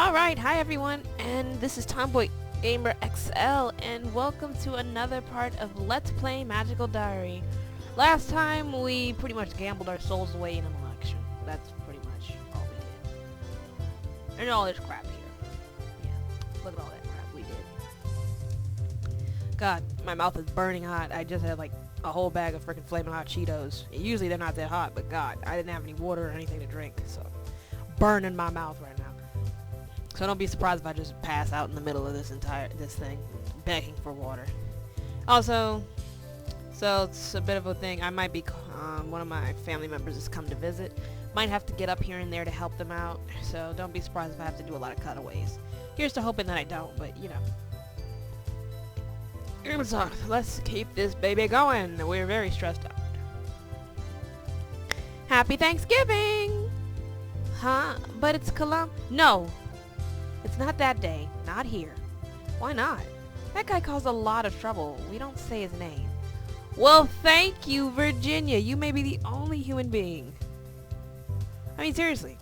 Alright, hi everyone, and this is Tomboy Gamer XL, and welcome to another part of Let's Play Magical Diary. Last time we pretty much gambled our souls away in an election. That's pretty much all we did. And all this crap here. Yeah, look at all that crap we did. God, my mouth is burning hot. I just had like a whole bag of freaking Flamin' Hot Cheetos. Usually they're not that hot, but God, I didn't have any water or anything to drink, so burning my mouth right now. So don't be surprised if I just pass out in the middle of this thing, begging for water. Also, so it's a bit of a thing. I might be, one of my family members has come to visit. Might have to get up here and there to help them out. So don't be surprised if I have to do a lot of cutaways. Here's to hoping that I don't, but you know. So let's keep this baby going. We're very stressed out. Happy Thanksgiving! Huh? But it's No! It's not that day. Not here. Why not? That guy caused a lot of trouble. We don't say his name. Well, thank you, Virginia. You may be the only human being. I mean, seriously.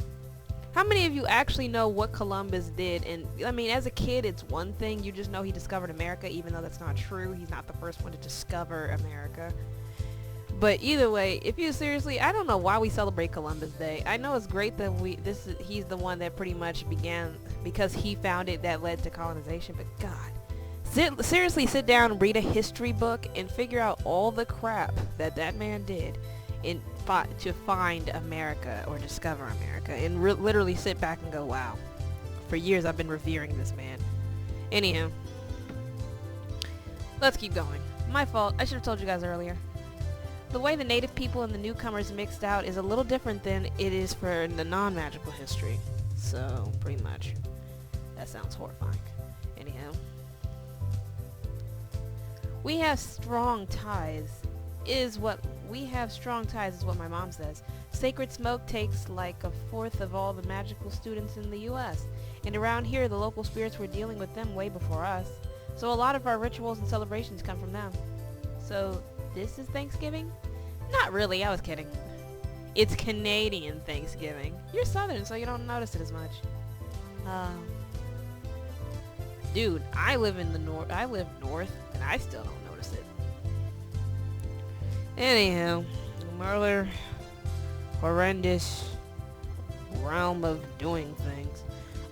How many of you actually know what Columbus did? And, I mean, as a kid, it's one thing. You just know he discovered America, even though that's not true. He's not the first one to discover America. But either way, if you seriously, I don't know why we celebrate Columbus Day. I know it's great that he's the one that pretty much began, because he found it, that led to colonization. But God, seriously sit down and read a history book and figure out all the crap that man did to find America or discover America, and literally sit back and go, wow. For years I've been revering this man. Anyhow, let's keep going. My fault. I should have told you guys earlier. The way the native people and the newcomers mixed out is a little different than it is for the non-magical history. So, pretty much. That sounds horrifying. Anyhow. We have strong ties is what my mom says. Sacred smoke takes like a fourth of all the magical students in the US. And around here, the local spirits were dealing with them way before us. So a lot of our rituals and celebrations come from them. So, this is Thanksgiving? Not really, I was kidding. It's Canadian Thanksgiving. You're Southern, so you don't notice it as much. Dude, I live north, and I still don't notice it. Anyhow, another horrendous realm of doing things.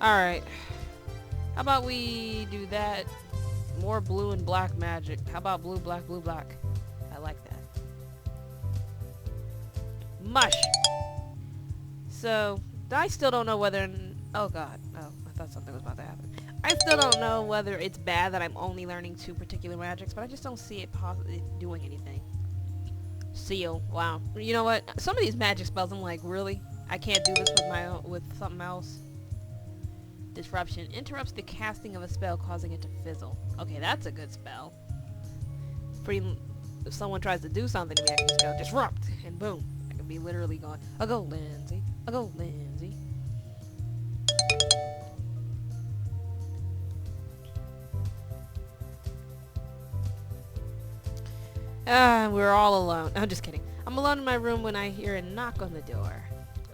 Alright. How about we do that? More blue and black magic. How about blue, black, blue, black? I like that. Mush! So, I still don't know whether... Oh god. Oh, I thought something was about to happen. I still don't know whether it's bad that I'm only learning 2 particular magics, but I just don't see it doing anything. Seal. Wow. You know what? Some of these magic spells, I'm like, really? I can't do this with something else? Disruption. Interrupts the casting of a spell, causing it to fizzle. Okay, that's a good spell. If someone tries to do something to me, I can just go disrupt, and boom. I can be literally going, I'll go Lindsay. I'll go Lindsay. We're all alone. I'm just kidding. I'm alone in my room when I hear a knock on the door.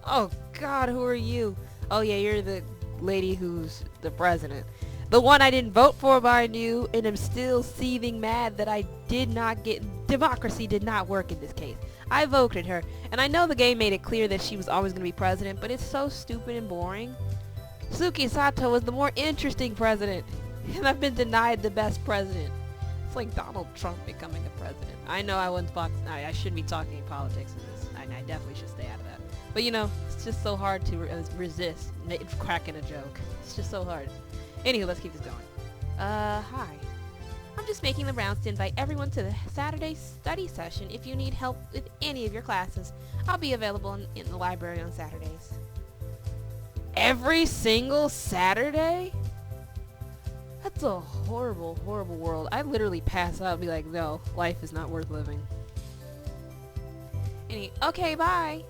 Oh god, who are you? Oh yeah, you're the lady who's the president. The one I didn't vote for, but I knew, and am still seething mad that I did not get... Democracy did not work in this case. I voted her, and I know the game made it clear that she was always going to be president, but it's so stupid and boring. Suki Sato was the more interesting president, and I've been denied the best president. It's like Donald Trump becoming a president. I know I shouldn't be talking politics in this. I definitely should stay out of that. But you know, it's just so hard to resist cracking a joke. It's just so hard. Anywho, let's keep this going. Hi. I'm just making the rounds to invite everyone to the Saturday study session. If you need help with any of your classes, I'll be available in the library on Saturdays. Every single Saturday? That's a horrible, horrible world. I'd literally pass out and be like, no, life is not worth living. Okay, bye.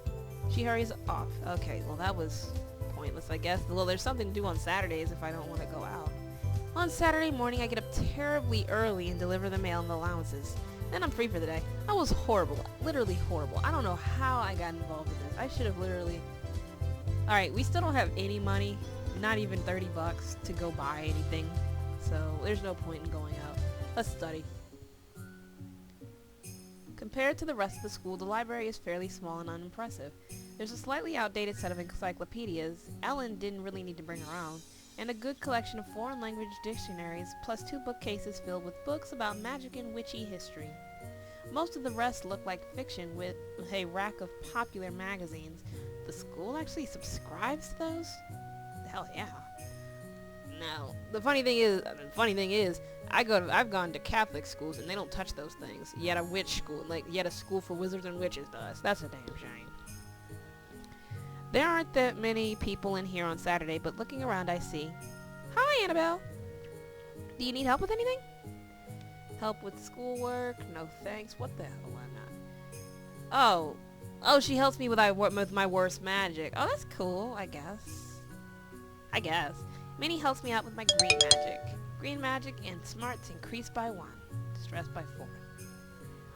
She hurries off. Okay, well that was pointless, I guess. Well, there's something to do on Saturdays if I don't want to go out. On Saturday morning, I get up terribly early and deliver the mail and the allowances. Then I'm free for the day. That was horrible. Literally horrible. I don't know how I got involved in this. I should have literally... Alright, we still don't have any money. not even 30 bucks to go buy anything. So there's no point in going out. Let's study. Compared to the rest of the school, the library is fairly small and unimpressive. There's a slightly outdated set of encyclopedias Ellen didn't really need to bring her own, and a good collection of foreign language dictionaries, plus 2 bookcases filled with books about magic and witchy history. Most of the rest look like fiction with a rack of popular magazines. The school actually subscribes to those? Hell yeah. Now, the funny thing is, I've gone to Catholic schools and they don't touch those things. Yet a witch school, yet a school for wizards and witches does. That's a damn shame. There aren't that many people in here on Saturday, but looking around I see. Hi, Anabelle. Do you need help with anything? Help with schoolwork? No thanks. What the hell am I? Oh, she helps me with my worst magic. Oh, that's cool, I guess. Minnie helps me out with my green magic. Green magic and smarts increased by 1. Stress by 4.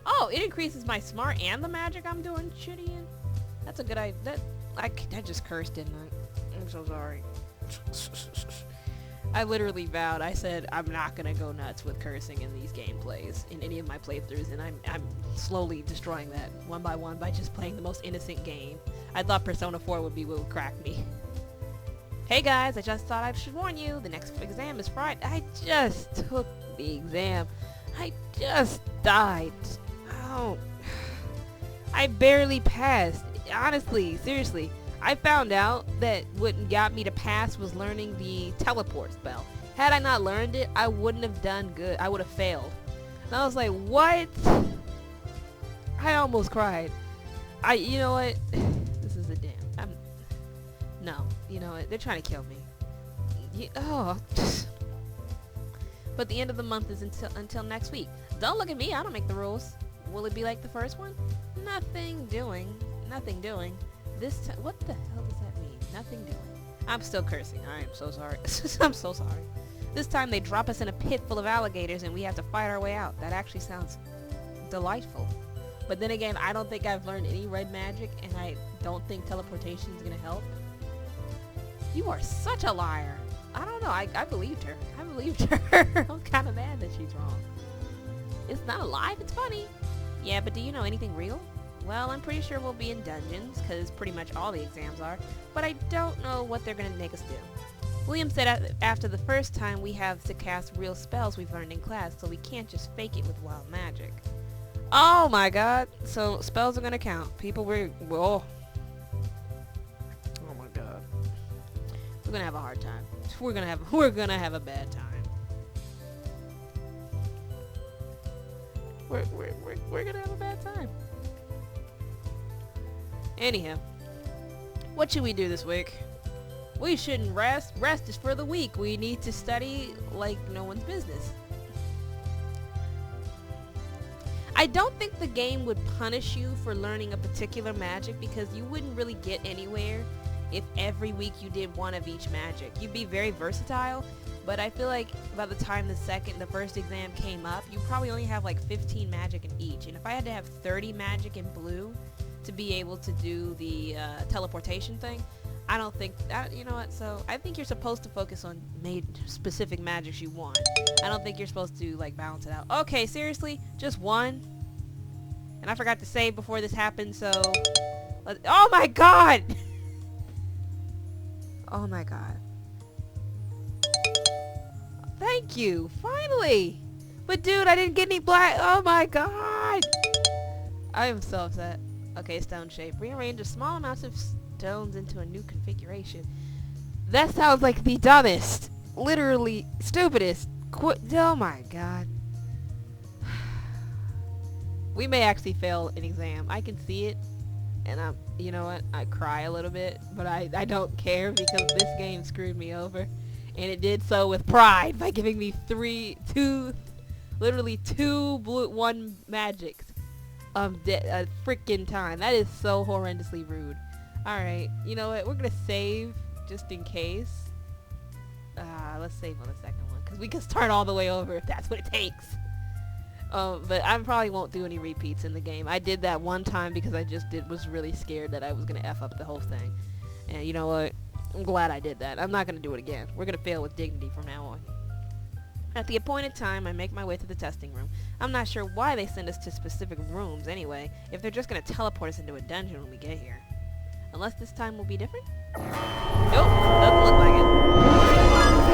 Oh, it increases my smart and the magic I'm doing shitty in? That's a good idea. I just cursed, didn't I? I'm so sorry. I literally vowed. I said I'm not gonna go nuts with cursing in these gameplays, in any of my playthroughs, and I'm slowly destroying that one by one by just playing the most innocent game. I thought Persona 4 would be what would crack me. Hey guys, I just thought I should warn you. The next exam is Friday. I just took the exam. I just died. Oh. I barely passed. Honestly, seriously. I found out that what got me to pass was learning the teleport spell. Had I not learned it, I wouldn't have done good. I would have failed. And I was like, what? I almost cried. You know what? This is a damn. No, you know what? They're trying to kill me. But the end of the month is until next week. Don't look at me. I don't make the rules. Will it be like the first one? Nothing doing. What the hell does that mean? Nothing doing. I'm still cursing. I am so sorry. I'm so sorry. This time they drop us in a pit full of alligators and we have to fight our way out. That actually sounds delightful. But then again, I don't think I've learned any red magic, and I don't think teleportation is gonna help. You are such a liar. I don't know. I believed her. I'm kind of mad that she's wrong. It's not alive. It's funny. Yeah, but do you know anything real? Well, I'm pretty sure we'll be in dungeons, because pretty much all the exams are, but I don't know what they're going to make us do. William said after the first time we have to cast real spells we've learned in class, so we can't just fake it with wild magic. Oh my god. So spells are going to count. People, oh my god. We're going to have a hard time. We're going to have a bad time. We're going to have a bad time. Anyhow, what should we do this week? We shouldn't rest. Rest is for the weak. We need to study like no one's business. I don't think the game would punish you for learning a particular magic, because you wouldn't really get anywhere if every week you did one of each magic. You'd be very versatile, but I feel like by the time the first exam came up, you probably only have like 15 magic in each. And if I had to have 30 magic in blue to be able to do the teleportation thing, I don't think that, you know what, so I think you're supposed to focus on specific magics you want. I don't think you're supposed to like balance it out. Okay, seriously, just one? And I forgot to save before this happened, so oh my god. Oh my god. Thank you, finally. But dude, I didn't get any black. Oh my god. I am so upset. Okay, stone shape. Rearrange a small amount of stones into a new configuration. That sounds like the dumbest, literally stupidest. Oh my god. We may actually fail an exam. I can see it, and you know what? I cry a little bit, but I don't care, because this game screwed me over, and it did so with pride by giving me literally two blue, one magics. A freaking time. That is so horrendously rude. Alright, you know what? We're gonna save just in case. Let's save on the second one, because we can start all the way over if that's what it takes. But I probably won't do any repeats in the game. I did that one time because I was really scared that I was gonna F up the whole thing. And you know what? I'm glad I did that. I'm not going to do it again. We're going to fail with dignity from now on. At the appointed time, I make my way to the testing room. I'm not sure why they send us to specific rooms anyway, if they're just going to teleport us into a dungeon when we get here. Unless this time will be different? Nope, doesn't look like it.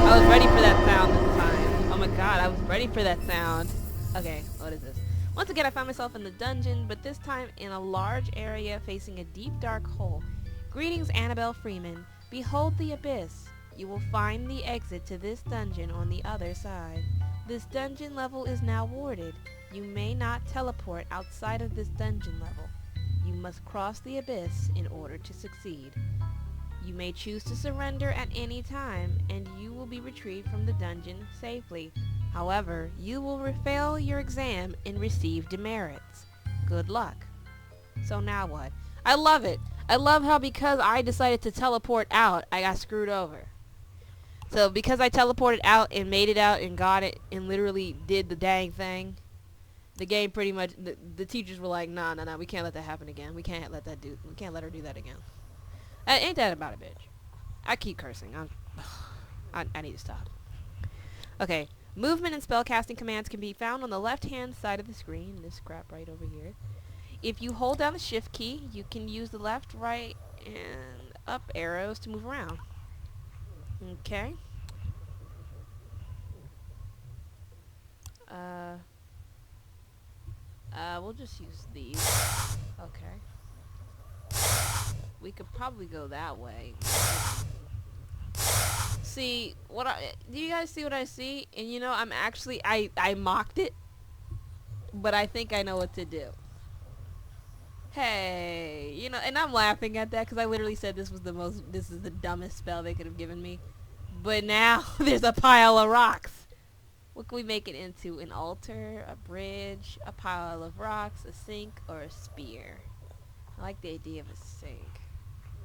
I was ready for that sound this time. Oh my god, I was ready for that sound. Okay, what is this? Once again, I found myself in the dungeon, but this time in a large area facing a deep dark hole. Greetings, Annabelle Freeman. Behold the abyss. You will find the exit to this dungeon on the other side. This dungeon level is now warded. You may not teleport outside of this dungeon level. You must cross the abyss in order to succeed. You may choose to surrender at any time, and you will be retrieved from the dungeon safely. However, you will fail your exam and receive demerits. Good luck. So now what? I love it. I love how because I decided to teleport out, I got screwed over. So because I teleported out and made it out and got it and literally did the dang thing, the game pretty much, the teachers were like, nah, we can't let that happen again. We can't let her do that again. Ain't that about a bitch? I keep cursing. I need to stop. Okay. Movement and spellcasting commands can be found on the left-hand side of the screen. This crap right over here. If you hold down the shift key, you can use the left, right, and up arrows to move around. Okay. We'll just use these. Okay. We could probably go that way. See, do you guys see what I see? And you know, I mocked it, but I think I know what to do. Hey, you know, and I'm laughing at that because I literally said this is the dumbest spell they could have given me. But now, there's a pile of rocks. What can we make it into? An altar, a bridge, a pile of rocks, a sink, or a spear? I like the idea of a sink.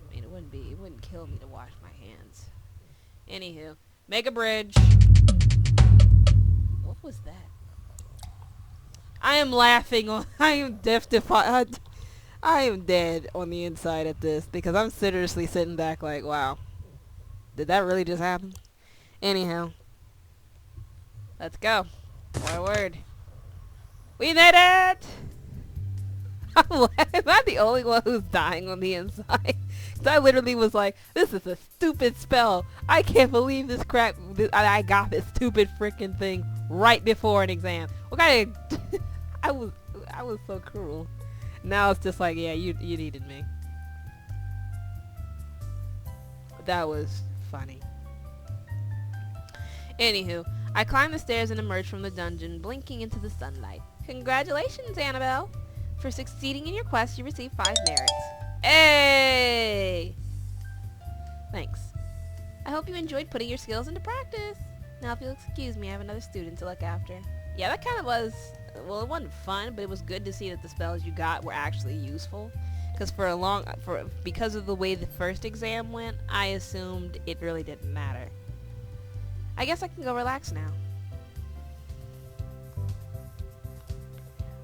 I mean, it wouldn't kill me to wash my hands. Anywho, make a bridge. What was that? I am laughing on, I am deaf-defied. I am dead on the inside at this because I'm seriously sitting back like, wow. Did that really just happen? Anyhow. Let's go. Forward. We made it! Am I the only one who's dying on the inside? Because I literally was like, this is a stupid spell. I can't believe this crap. I got this stupid freaking thing right before an exam. What kind of... I was so cruel. Now it's just like, yeah, you needed me. That was funny. Anywho, I climbed the stairs and emerged from the dungeon, blinking into the sunlight. Congratulations, Annabelle! For succeeding in your quest, you receive 5 merits. Hey! Thanks. I hope you enjoyed putting your skills into practice. Now, if you'll excuse me, I have another student to look after. Yeah, that kind of was... Well, it wasn't fun, but it was good to see that the spells you got were actually useful. Because because of the way the first exam went, I assumed it really didn't matter. I guess I can go relax now.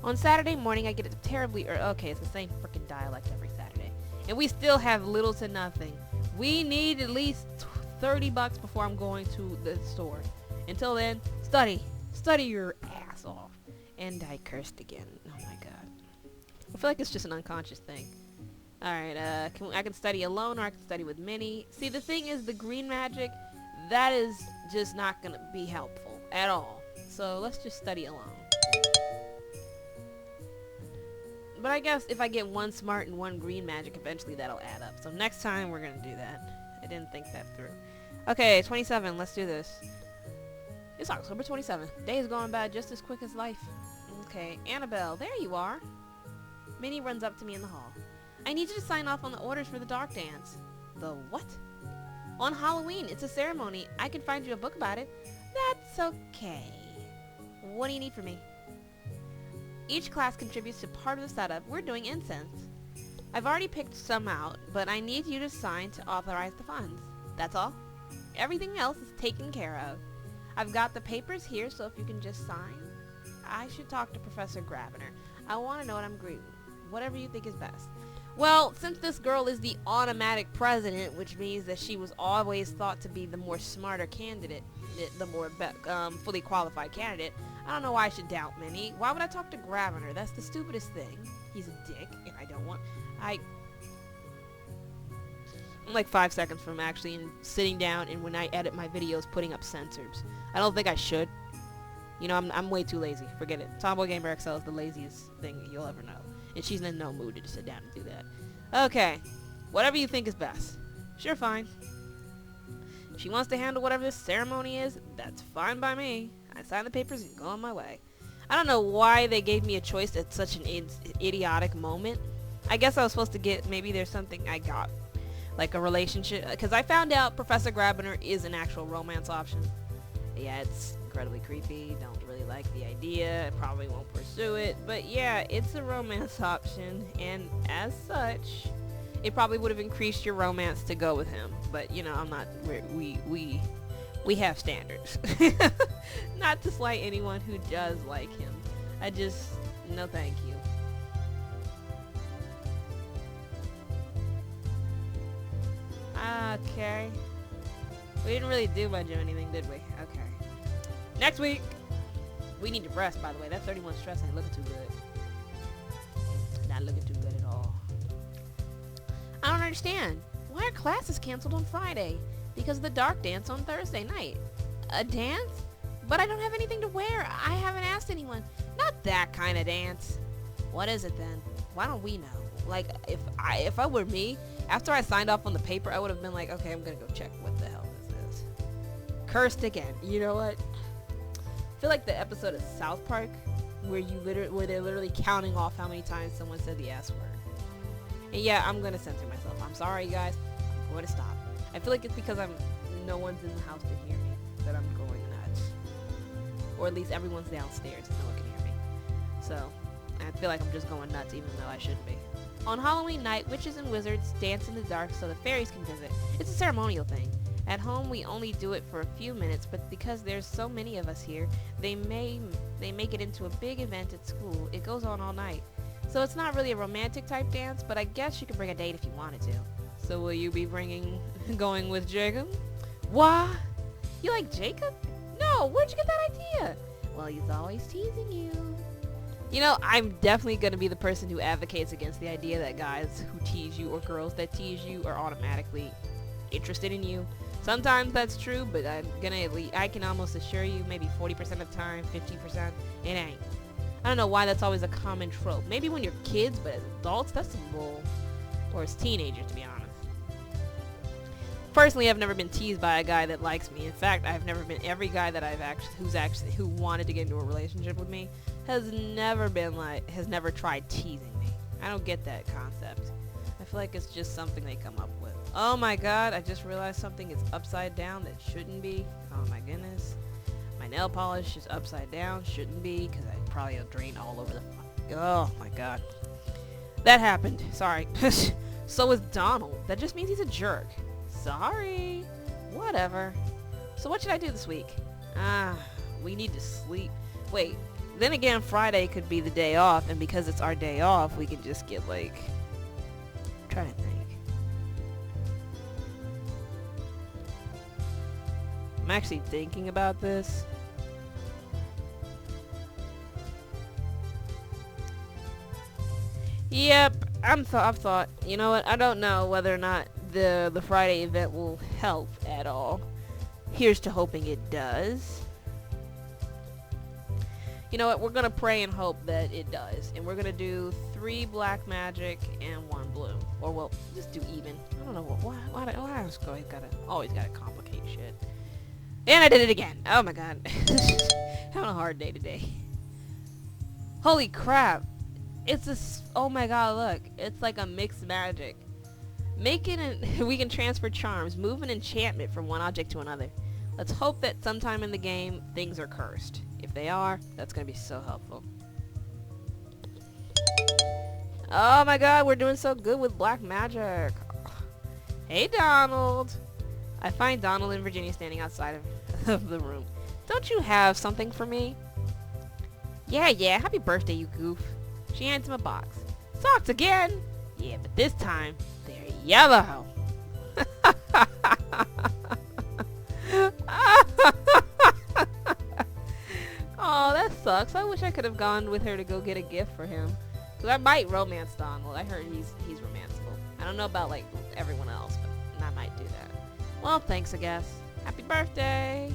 On Saturday morning, I get it terribly okay, it's the same freaking dialect every Saturday. And we still have little to nothing. We need at least $30 before I'm going to the store. Until then, study. Study your ass off. And I cursed again. Oh my god. I feel like it's just an unconscious thing. Alright, I can study alone or I can study with Minnie. See, the thing is, the green magic, that is just not gonna be helpful at all. So let's just study alone. But I guess if I get 1 smart and 1 green magic, eventually that'll add up. So next time we're gonna do that. I didn't think that through. Okay, 27, let's do this. It's October 27th. Day is going by just as quick as life. Okay, Annabelle, there you are. Minnie runs up to me in the hall. I need you to sign off on the orders for the dark dance. The what? On Halloween, it's a ceremony. I can find you a book about it. That's okay. What do you need from me? Each class contributes to part of the setup. We're doing incense. I've already picked some out, but I need you to sign to authorize the funds. That's all. Everything else is taken care of. I've got the papers here, so if you can just sign. I should talk to Professor Grabiner. I want to know what I'm agreeing. Whatever you think is best. Well, since this girl is the automatic president, which means that she was always thought to be the more smarter candidate, the more fully qualified candidate, I don't know why I should doubt Minnie. Why would I talk to Graviner? That's the stupidest thing. He's a dick, and I don't want... I'm like 5 seconds from actually sitting down and when I edit my videos putting up censors. I don't think I should. You know, I'm way too lazy. Forget it. Tomboy Gamer XL is the laziest thing you'll ever know. And she's in no mood to just sit down and do that. Okay. Whatever you think is best. Sure, fine. If she wants to handle whatever this ceremony is, that's fine by me. I sign the papers and go on my way. I don't know why they gave me a choice at such an idiotic moment. I guess I was supposed to get, maybe there's something I got. Like a relationship. Because I found out Professor Grabiner is an actual romance option. Yeah, it's incredibly creepy. Don't really like the idea. I probably won't pursue it. But yeah, it's a romance option. And as such, it probably would have increased your romance to go with him. But, you know, I'm not... We have standards. Not to slight anyone who does like him. I just... No thank you. Okay. We didn't really do much of anything, did we? Okay. Next week! We need to rest, by the way. That 31 stress ain't looking too good. Not looking too good at all. I don't understand. Why are classes canceled on Friday? Because of the dark dance on Thursday night. A dance? But I don't have anything to wear. I haven't asked anyone. Not that kind of dance. What is it then? Why don't we know? Like, if I were me, after I signed off on the paper, I would have been like, okay, I'm gonna go check what the hell this is. Cursed again. You know what? I feel like the episode of South Park where they're literally counting off how many times someone said the S word. And yeah, I'm gonna censor myself. I'm sorry, you guys. I'm going to stop. I feel like it's because no one's in the house to hear me that I'm going nuts. Or at least everyone's downstairs and no one can hear me. So, I feel like I'm just going nuts even though I shouldn't be. On Halloween night, witches and wizards dance in the dark so the fairies can visit. It's a ceremonial thing. At home, we only do it for a few minutes, but because there's so many of us here, they make it into a big event at school. It goes on all night. So it's not really a romantic type dance, but I guess you could bring a date if you wanted to. So will you be going with Jacob? Why? You like Jacob? No, where'd you get that idea? Well, he's always teasing you. You know, I'm definitely going to be the person who advocates against the idea that guys who tease you or girls that tease you are automatically interested in you. Sometimes that's true, but I can almost assure you maybe 40% of the time, 50%, it ain't. I don't know why that's always a common trope. Maybe when you're kids, but as adults, that's some bull. Or as teenagers, to be honest. Personally, I've never been teased by a guy that likes me. In fact, I've never been... Every guy that who wanted to get into a relationship with me has never tried teasing me. I don't get that concept. I feel like it's just something they come up with. Oh my god, I just realized something is upside down that shouldn't be. Oh my goodness. My nail polish is upside down. Shouldn't be, because I probably have drained all over the... Oh my god. That happened. Sorry. So is Donald. That just means he's a jerk. Sorry. Whatever. So what should I do this week? We need to sleep. Wait. Then again, Friday could be the day off, and because it's our day off, we can just get, like... I'm trying to think. I'm actually thinking about this. Yep, I've thought. You know what? I don't know whether or not the Friday event will help at all. Here's to hoping it does. You know what? We're gonna pray and hope that it does, and we're gonna do 3 black magic and 1 blue, or well, just do even. I don't know why I always gotta complicate shit. And I did it again. Oh my god, having a hard day today. Holy crap! It's a... Oh my god, look. It's like a mixed magic. We can transfer charms, move an enchantment from one object to another. Let's hope that sometime in the game, things are cursed. If they are, that's going to be so helpful. Oh my god, we're doing so good with black magic. Hey, Donald. I find Donald and Virginia standing outside of the room. Don't you have something for me? Yeah, happy birthday, you goof. She hands him a box. Socks again! Yeah, but this time, they're yellow. Oh, that sucks. I wish I could have gone with her to go get a gift for him. Because I might romance Donald. I heard he's romanceable. I don't know about, like, everyone else, but I might do that. Well, thanks, I guess. Happy birthday!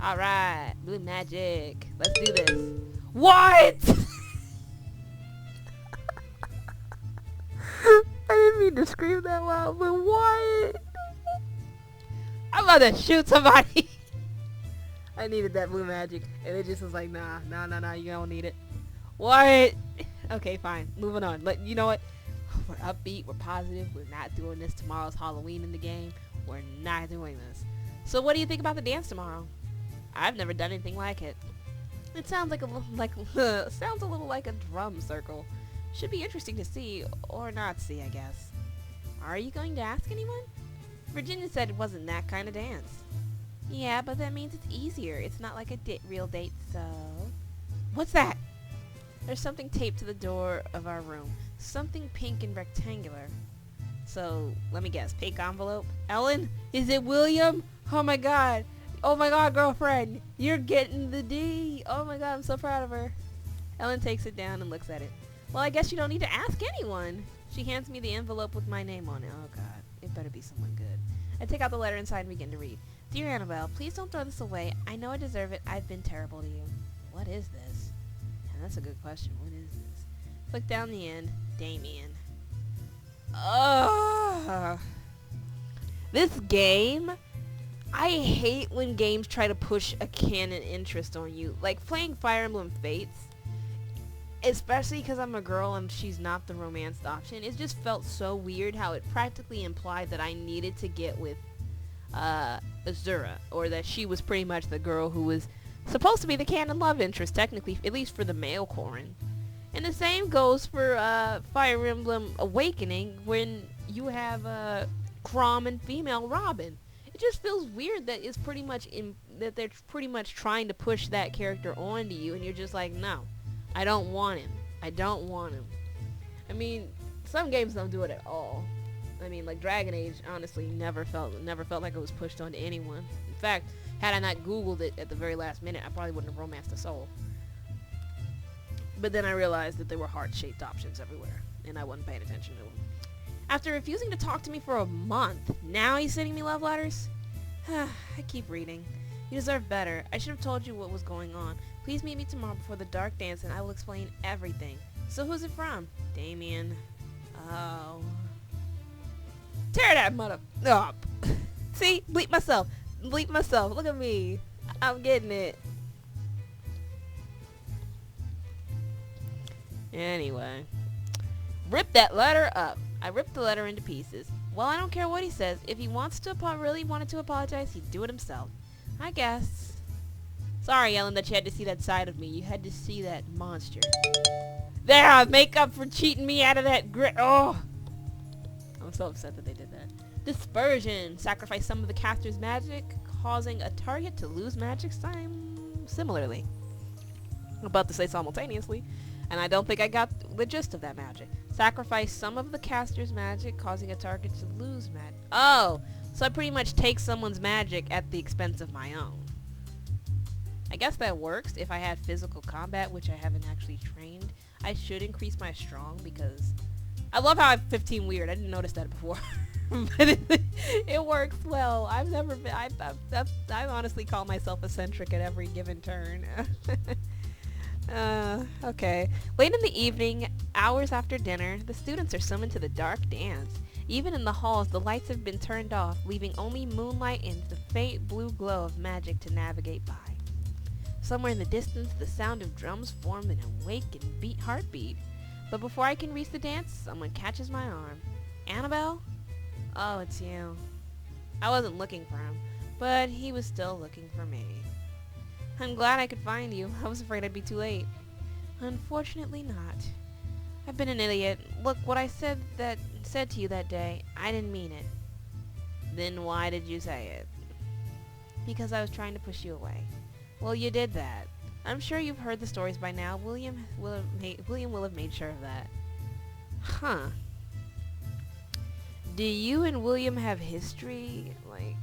Alright, blue magic. Let's do this. What?! I didn't mean to scream that loud, but what? I'm about to shoot somebody! I needed that blue magic, and it just was like, nah, you don't need it. What? Okay, fine. Moving on. You know what? We're upbeat, we're positive, we're not doing this. Tomorrow's Halloween in the game. We're not doing this. So what do you think about the dance tomorrow? I've never done anything like it. It sounds like sounds a little like a drum circle. Should be interesting to see, or not see, I guess. Are you going to ask anyone? Virginia said it wasn't that kind of dance. Yeah, but that means it's easier. It's not like a real date, so... What's that? There's something taped to the door of our room. Something pink and rectangular. So, let me guess. Pink envelope? Ellen? Is it William? Oh my god. Oh my god, girlfriend. You're getting the D. Oh my god, I'm so proud of her. Ellen takes it down and looks at it. Well, I guess you don't need to ask anyone. She hands me the envelope with my name on it. Oh god. It better be someone good. I take out the letter inside and begin to read. Dear Anabelle, please don't throw this away. I know I deserve it. I've been terrible to you. What is this? Yeah, that's a good question. What is this? Click down the end. Damien. Ugh. This game, I hate when games try to push a canon interest on you. Like playing Fire Emblem Fates, especially because I'm a girl and she's not the romanced option. It just felt so weird how it practically implied that I needed to get with Azura, or that she was pretty much the girl who was supposed to be the canon love interest, technically, at least for the male Corrin. And the same goes for Fire Emblem Awakening, when you have Chrom and female Robin. It just feels weird that it's pretty much that they're pretty much trying to push that character onto you, and you're just like, no, I don't want him. I don't want him. I mean, some games don't do it at all. I mean, like Dragon Age, honestly, never felt like it was pushed onto anyone. In fact, had I not Googled it at the very last minute, I probably wouldn't have romanced a soul. But then I realized that there were heart-shaped options everywhere, and I wasn't paying attention to them. After refusing to talk to me for a month, now he's sending me love letters? I keep reading. You deserve better. I should have told you what was going on. Please meet me tomorrow before the dark dance, and I will explain everything. So who's it from? Damien. Oh... Tear that mother up. See? Bleep myself. Bleep myself. Look at me. I'm getting it. Anyway. Rip that letter up. I ripped the letter into pieces. Well, I don't care what he says. If he wants to really wanted to apologize, he'd do it himself. I guess. Sorry, Ellen, that you had to see that side of me. You had to see that monster. There! Make up for cheating me out of that Oh! I'm so upset that they did that. Dispersion. Sacrifice some of the caster's magic, causing a target to lose magic similarly. I'm about to say simultaneously, and I don't think I got the gist of that magic. Sacrifice some of the caster's magic, causing a target to lose magic. Oh, so I pretty much take someone's magic at the expense of my own. I guess that works if I had physical combat, which I haven't actually trained. I should increase my strong because... I love how I'm 15 weird. I didn't notice that before. But it works well. I've never been... I honestly call myself eccentric at every given turn. Okay. Late in the evening, hours after dinner, the students are summoned to the dark dance. Even in the halls, the lights have been turned off, leaving only moonlight and the faint blue glow of magic to navigate by. Somewhere in the distance, the sound of drums form an awake and heartbeat. But before I can reach the dance, someone catches my arm. Anabelle? Oh, it's you. I wasn't looking for him, but he was still looking for me. I'm glad I could find you. I was afraid I'd be too late. Unfortunately not. I've been an idiot. Look, what I said to you that day, I didn't mean it. Then why did you say it? Because I was trying to push you away. Well, you did that. I'm sure you've heard the stories by now. William will have made sure of that. Huh. Do you and William have history? Like,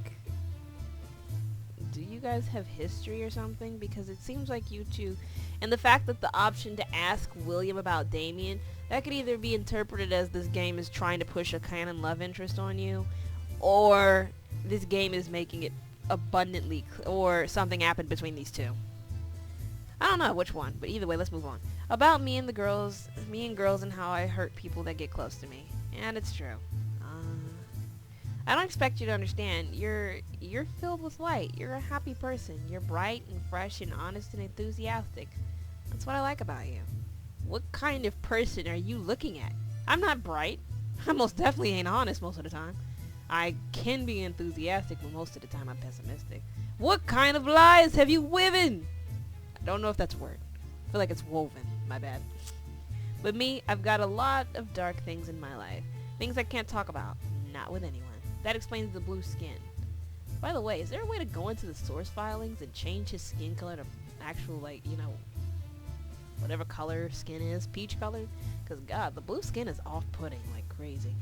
do you guys have history or something? Because it seems like you two, and the fact that the option to ask William about Damien, that could either be interpreted as this game is trying to push a canon love interest on you, or this game is making it abundantly, or something happened between these two. I don't know which one, but either way, let's move on. About me and girls and how I hurt people that get close to me. And it's true. I don't expect you to understand. You're filled with light. You're a happy person. You're bright and fresh and honest and enthusiastic. That's what I like about you. What kind of person are you looking at? I'm not bright. I most definitely ain't honest most of the time. I can be enthusiastic, but most of the time I'm pessimistic. What kind of lies have you woven? I don't know if that's a word. I feel like it's woven. My bad. But me, I've got a lot of dark things in my life. Things I can't talk about. Not with anyone. That explains the blue skin. By the way, is there a way to go into the source filings and change his skin color to actual, like, you know, whatever color skin is, peach colored? Because, God, the blue skin is off-putting like crazy.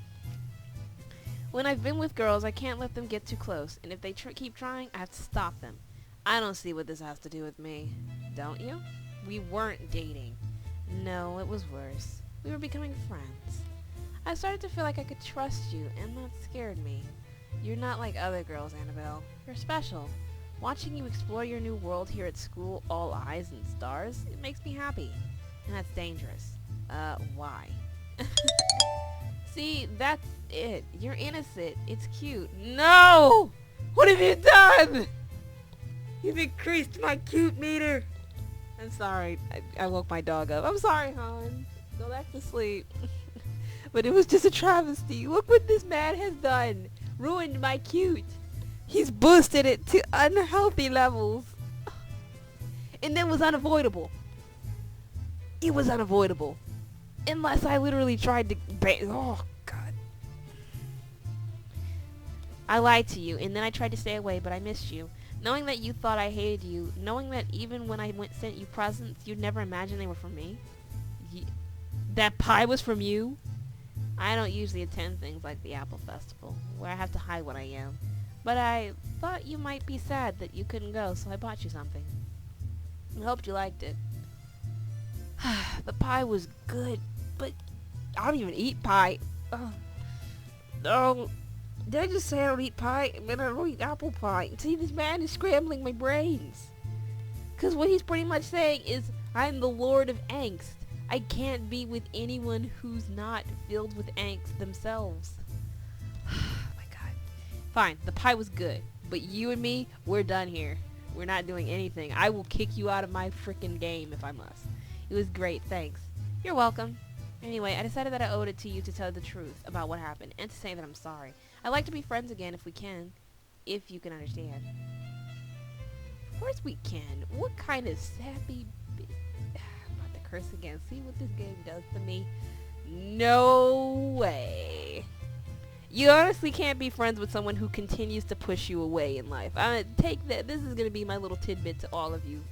When I've been with girls, I can't let them get too close, and if they keep trying, I have to stop them. I don't see what this has to do with me. Don't you? We weren't dating. No, it was worse. We were becoming friends. I started to feel like I could trust you, and that scared me. You're not like other girls, Anabelle. You're special. Watching you explore your new world here at school, all eyes and stars, it makes me happy. And that's dangerous. Why? See, that's it. You're innocent. It's cute. No! What have you done? You've increased my cute meter. I'm sorry. I woke my dog up. I'm sorry, hon. Go back to sleep. But it was just a travesty. Look what this man has done. Ruined my cute. He's boosted it to unhealthy levels. And then was unavoidable. It was unavoidable. Unless I literally tried to oh, God. I lied to you, and then I tried to stay away, but I missed you. Knowing that you thought I hated you, knowing that even when I sent you presents, you'd never imagine they were from me. That pie was from you? I don't usually attend things like the Apple Festival, where I have to hide what I am. But I thought you might be sad that you couldn't go, so I bought you something. I hoped you liked it. The pie was good, but I don't even eat pie. No. Did I just say I don't eat pie? Man, I don't eat apple pie. See, this man is scrambling my brains. Because what he's pretty much saying is, I'm the Lord of Angst. I can't be with anyone who's not filled with angst themselves. Oh my God. Fine, the pie was good. But you and me, we're done here. We're not doing anything. I will kick you out of my frickin' game if I must. It was great, thanks. You're welcome. Anyway, I decided that I owed it to you to tell the truth about what happened and to say that I'm sorry. I'd like to be friends again if we can. If you can understand. Of course we can. What kind of sappy curse again. See what this game does to me? No way. You honestly can't be friends with someone who continues to push you away in life. Take that. This is going to be my little tidbit to all of you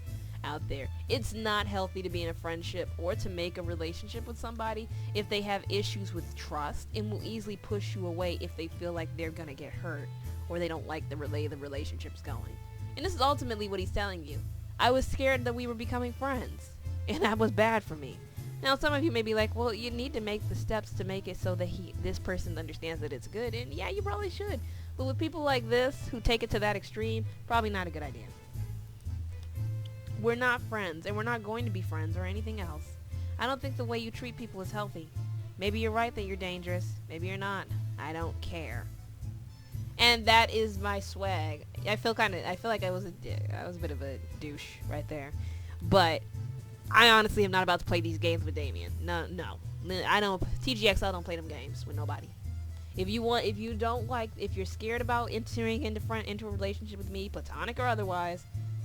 out there. It's not healthy to be in a friendship or to make a relationship with somebody if they have issues with trust and will easily push you away if they feel like they're going to get hurt or they don't like the relationship's going. And this is ultimately what he's telling you. I was scared that we were becoming friends. And that was bad for me. Now, some of you may be like, well, you need to make the steps to make it so that this person understands that it's good. And yeah, you probably should. But with people like this who take it to that extreme, probably not a good idea. We're not friends, and we're not going to be friends or anything else. I don't think the way you treat people is healthy. Maybe you're right that you're dangerous. Maybe you're not. I don't care. And that is my swag. I feel like I was a bit of a douche right there. But I honestly am not about to play these games with Damien. No. I don't. TGXL don't play them games with nobody. If you're scared about entering into a relationship with me, platonic or otherwise,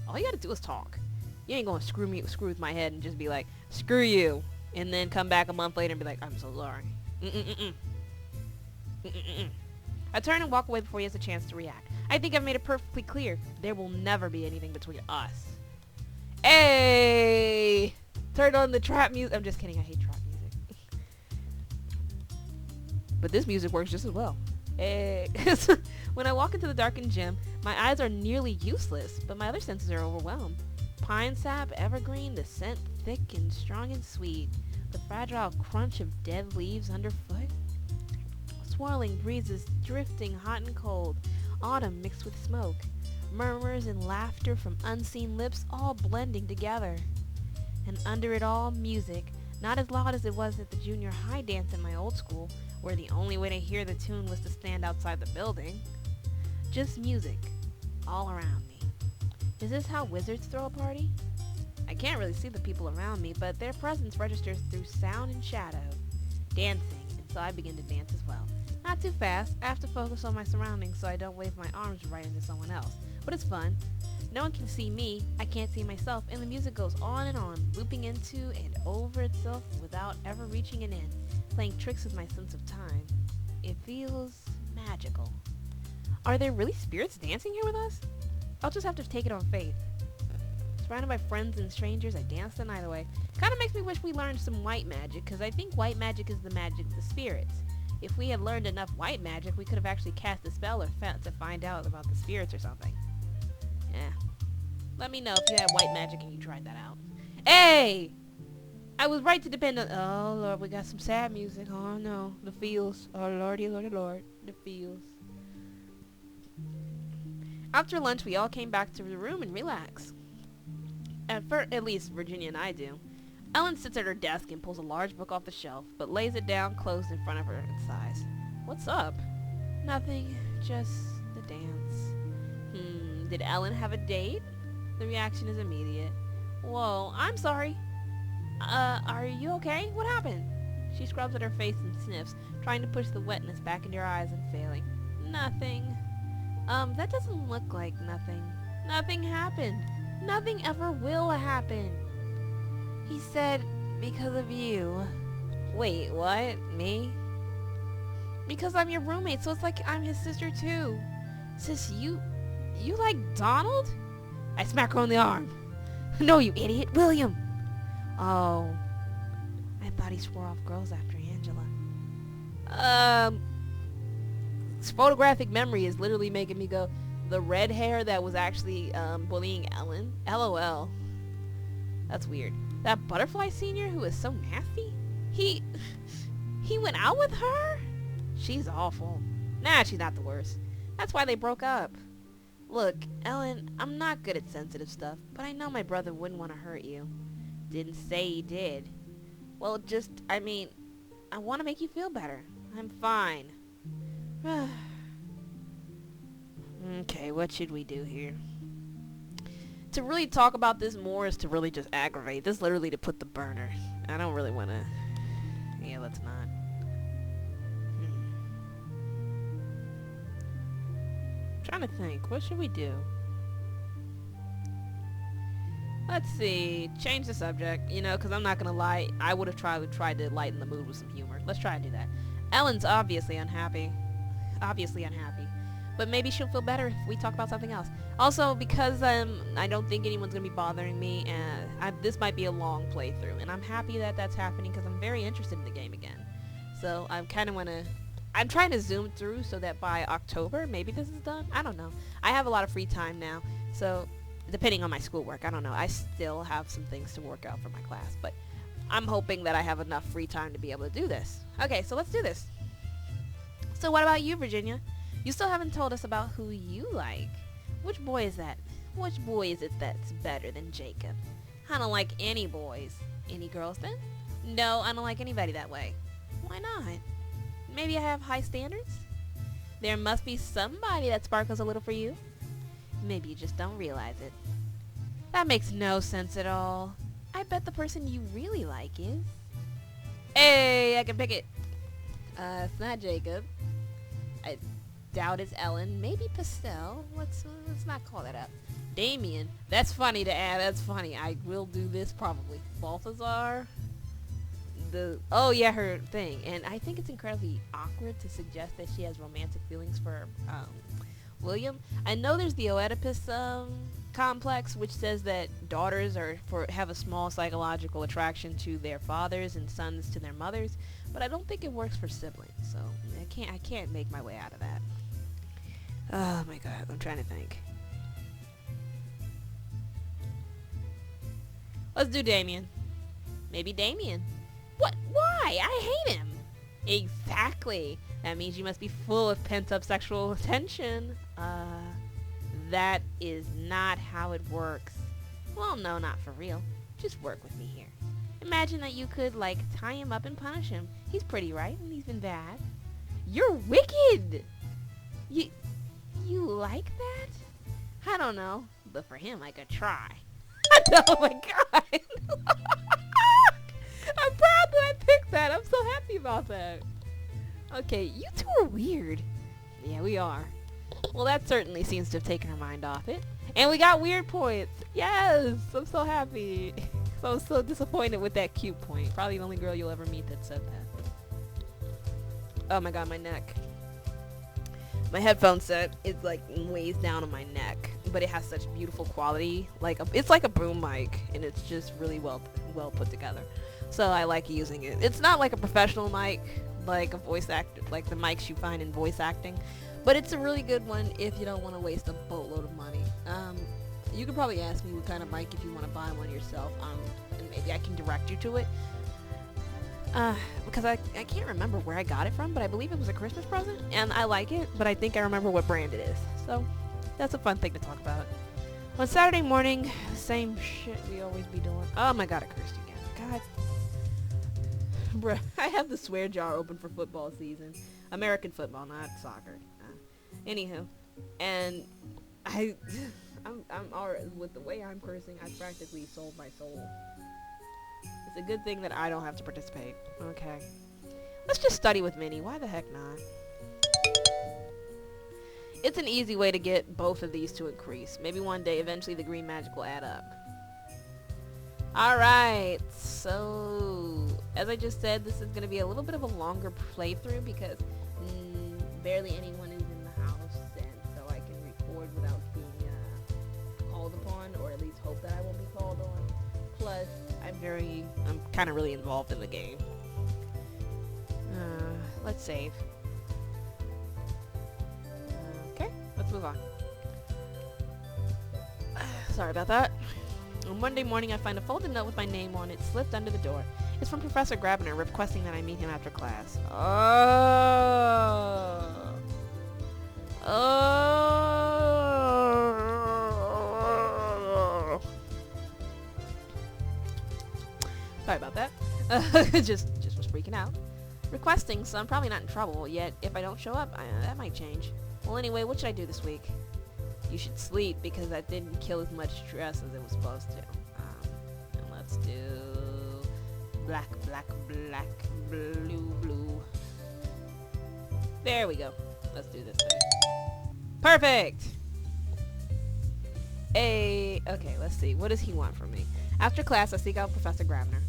all you gotta do is talk. You ain't gonna screw with my head and just be like, screw you, and then come back a month later and be like, I'm so sorry. I turn and walk away before he has a chance to react. I think I've made it perfectly clear. There will never be anything between us. Hey! Turn on the trap music. I'm just kidding. I hate trap music. But this music works just as well. Hey. When I walk into the darkened gym, my eyes are nearly useless, but my other senses are overwhelmed. Pine sap, evergreen, the scent thick and strong and sweet. The fragile crunch of dead leaves underfoot. Swirling breezes drifting hot and cold. Autumn mixed with smoke. Murmurs and laughter from unseen lips all blending together. And under it all, music, not as loud as it was at the junior high dance in my old school, where the only way to hear the tune was to stand outside the building. Just music, all around me. Is this how wizards throw a party? I can't really see the people around me, but their presence registers through sound and shadow. Dancing, and so I begin to dance as well. Not too fast, I have to focus on my surroundings so I don't wave my arms right into someone else. But it's fun. No one can see me, I can't see myself, and the music goes on, looping into and over itself without ever reaching an end, playing tricks with my sense of time. It feels magical. Are there really spirits dancing here with us? I'll just have to take it on faith. Surrounded by friends and strangers, I dance the night away. Kinda makes me wish we learned some white magic, because I think white magic is the magic of the spirits. If we had learned enough white magic, we could have actually cast a spell or to find out about the spirits or something. Let me know if you have white magic and you tried that out. Hey! I was right to depend on... Oh, Lord, we got some sad music. Oh, no. The feels. Oh, Lordy, Lordy, Lord. The feels. After lunch, we all came back to the room and relaxed. At least Virginia and I do. Ellen sits at her desk and pulls a large book off the shelf, but lays it down closed in front of her and sighs. What's up? Nothing. Just the dance. Did Ellen have a date? The reaction is immediate. Whoa, I'm sorry. Are you okay? What happened? She scrubs at her face and sniffs, trying to push the wetness back into her eyes and failing. Nothing. That doesn't look like nothing. Nothing happened. Nothing ever will happen. He said, because of you. Wait, what? Me? Because I'm your roommate, so it's like I'm his sister too. Sis, you like Donald? I smack her on the arm. No, you idiot. William. Oh. I thought he swore off girls after Angela. This photographic memory is literally making me go, the red hair that was actually bullying Ellen? LOL. That's weird. That butterfly senior who is so nasty? He went out with her? She's awful. Nah, she's not the worst. That's why they broke up. Look, Ellen, I'm not good at sensitive stuff, but I know my brother wouldn't want to hurt you. Didn't say he did. Well, I want to make you feel better. I'm fine. Okay, what should we do here? To really talk about this more is to really just aggravate. This is literally to put the burner. I don't really want to... Yeah, let's not. Trying to think. What should we do? Let's see. Change the subject. You know, because I'm not going to lie. I would have tried to lighten the mood with some humor. Let's try and do that. Ellen's obviously unhappy. But maybe she'll feel better if we talk about something else. Also, because I don't think anyone's going to be bothering me, and this might be a long playthrough. And I'm happy that that's happening because I'm very interested in the game again. So I kind of want to... I'm trying to zoom through so that by October, maybe this is done. I don't know. I have a lot of free time now. So depending on my schoolwork, I don't know. I still have some things to work out for my class. But I'm hoping that I have enough free time to be able to do this. Okay, so let's do this. So what about you, Virginia? You still haven't told us about who you like. Which boy is that? Which boy is it that's better than Jacob? I don't like any boys. Any girls then? No, I don't like anybody that way. Why not? Maybe I have high standards? There must be somebody that sparkles a little for you. Maybe you just don't realize it. That makes no sense at all. I bet the person you really like is... Hey, I can pick it. It's not Jacob. I doubt it's Ellen. Maybe Pastel. Let's not call that up. Damien. That's funny to add. That's funny. I will do this probably. Balthazar. Oh yeah, her thing. And I think it's incredibly awkward to suggest that she has romantic feelings for William, I know there's the Oedipus complex, which says that daughters have a small psychological attraction to their fathers and sons to their mothers, but I don't think it works for siblings. So I can't make my way out of that. Oh my god, I'm trying to think. Let's do Damien. Maybe Damien. What? Why? I hate him. Exactly. That means you must be full of pent-up sexual tension. That is not how it works. Well, no, not for real. Just work with me here. Imagine that you could, like, tie him up and punish him. He's pretty, right? And he's been bad. You're wicked! You like that? I don't know. But for him, I could try. Oh my god! I'm proud that I picked that. I'm so happy about that. Okay, you two are weird. Yeah, we are. Well, that certainly seems to have taken her mind off it. And we got weird points. Yes! I'm so happy. So I was so disappointed with that cute point. Probably the only girl you'll ever meet that said that. Oh my god, my neck. My headphone set is like weighs down on my neck, but it has such beautiful quality. It's like a boom mic, and it's just really well put together. So I like using it. It's not like a professional mic, like a voice actor, like the mics you find in voice acting, but it's a really good one if you don't want to waste a boatload of money. You could probably ask me what kind of mic if you want to buy one yourself, and maybe I can direct you to it. Because I can't remember where I got it from, but I believe it was a Christmas present, and I like it, but I think I remember what brand it is. So, that's a fun thing to talk about. On Saturday morning, same shit we always be doing. Oh my god, I cursed again. God. Bruh, I have the swear jar open for football season. American football, not soccer. Anywho, and I'm already, with the way I'm cursing, I practically sold my soul. It's a good thing that I don't have to participate. Okay. Let's just study with Minnie. Why the heck not? It's an easy way to get both of these to increase. Maybe one day, eventually, the green magic will add up. Alright. So, as I just said, this is going to be a little bit of a longer playthrough because barely anyone is in the house, and so I can record without being called upon, or at least hope that I won't be called on. Plus, I'm kind of really involved in the game. Let's save. Okay, let's move on. Sorry about that. On Monday morning, I find a folded note with my name on it slipped under the door. It's from Professor Grabner requesting that I meet him after class. Sorry about that. just was freaking out. Requesting, so I'm probably not in trouble, yet if I don't show up, that might change. Well, anyway, what should I do this week? You should sleep, because that didn't kill as much stress as it was supposed to. And let's do black, blue. There we go. Let's do this thing. Perfect! Okay, let's see. What does he want from me? After class, I seek out Professor Grabner.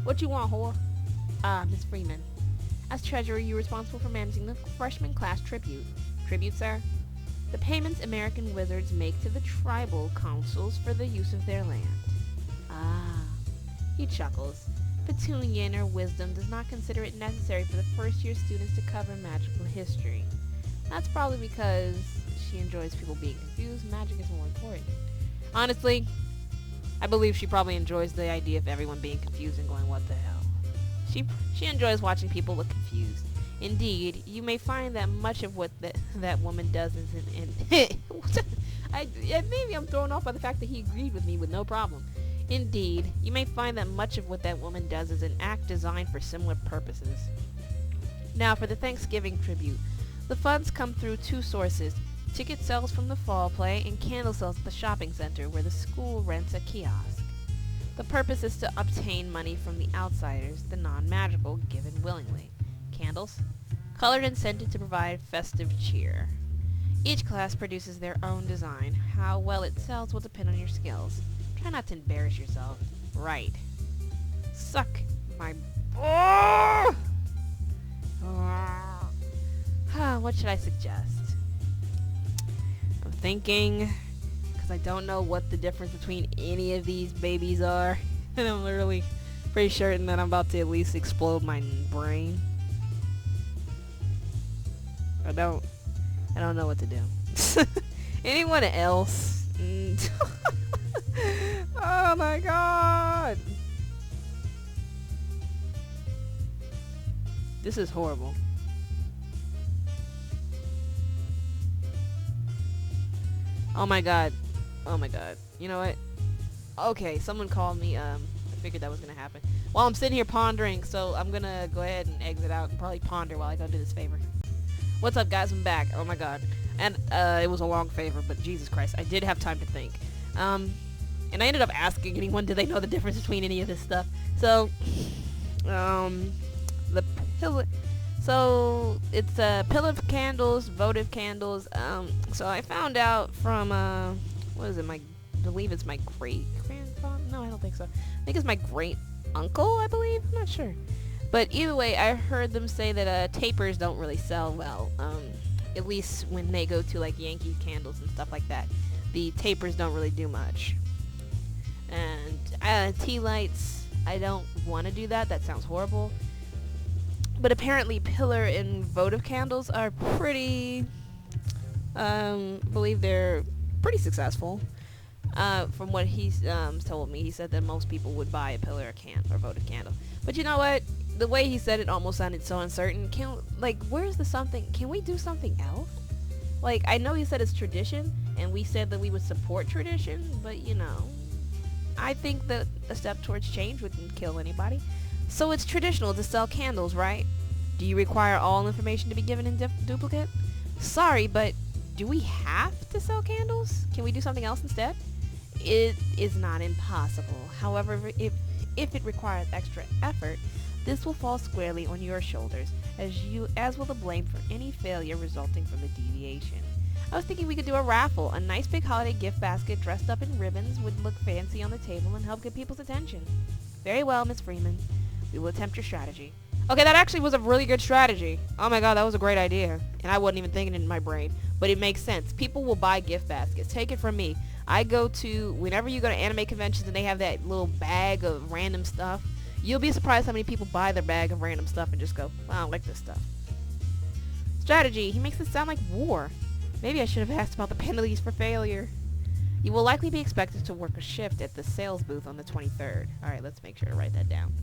What you want, whore? Miss Freeman. As treasurer, you're responsible for managing the freshman class tribute. Tribute, sir? The payments American wizards make to the tribal councils for the use of their land. Ah. He chuckles. Petunia in her wisdom does not consider it necessary for the first-year students to cover magical history. That's probably because she enjoys people being confused. Magic is more important. Honestly, I believe she probably enjoys the idea of everyone being confused and going, what the hell? She enjoys watching people look confused. Indeed, you may find that much of what that woman does is maybe I'm thrown off by the fact that he agreed with me with no problem. Indeed, you may find that much of what that woman does is an act designed for similar purposes. Now, for the Thanksgiving tribute. The funds come through two sources: ticket sales from the fall play and candle sales at the shopping center where the school rents a kiosk. The purpose is to obtain money from the outsiders, the non-magical, given willingly. Candles? Colored and scented to provide festive cheer. Each class produces their own design. How well it sells will depend on your skills. Try not to embarrass yourself. Right. Suck my... What should I suggest? thinking, because I don't know what the difference between any of these babies are. And I'm literally pretty certain that I'm about to at least explode my brain. I don't know what to do. Anyone else? Oh my god. This is horrible. Oh my god. Oh my god. You know what? Okay, someone called me. I figured that was gonna happen. While I'm sitting here pondering, so I'm gonna go ahead and exit out and probably ponder while I go do this favor. What's up, guys? I'm back. Oh my god. And it was a long favor, but Jesus Christ, I did have time to think. And I ended up asking anyone, do they know the difference between any of this stuff? So, the pillar. So it's pillar candles, votive candles. So I found out from what is it? I believe it's my great grandfather. No, I don't think so. I think it's my great uncle. I believe. I'm not sure. But either way, I heard them say that tapers don't really sell well. At least when they go to like Yankee candles and stuff like that, the tapers don't really do much. And tea lights, I don't want to do that. That sounds horrible. But apparently pillar and votive candles are pretty, believe they're pretty successful. From what he's told me, he said that most people would buy a pillar or votive candle. But you know what? The way he said it almost sounded so uncertain. Where's the something? Can we do something else? Like, I know he said it's tradition, and we said that we would support tradition, but you know, I think that a step towards change wouldn't kill anybody. So it's traditional to sell candles, right? Do you require all information to be given in duplicate? Sorry, but do we have to sell candles? Can we do something else instead? It is not impossible. However, if it requires extra effort, this will fall squarely on your shoulders, as will the blame for any failure resulting from the deviation. I was thinking we could do a raffle. A nice big holiday gift basket dressed up in ribbons would look fancy on the table and help get people's attention. Very well, Miss Freeman. We will attempt your strategy. Okay, that actually was a really good strategy. Oh my god, that was a great idea. And I wasn't even thinking it in my brain. But it makes sense. People will buy gift baskets. Take it from me. I go to, whenever you go to anime conventions and they have that little bag of random stuff, you'll be surprised how many people buy their bag of random stuff and just go, well, I don't like this stuff. Strategy. He makes it sound like war. Maybe I should have asked about the penalties for failure. You will likely be expected to work a shift at the sales booth on the 23rd. Alright, let's make sure to write that down.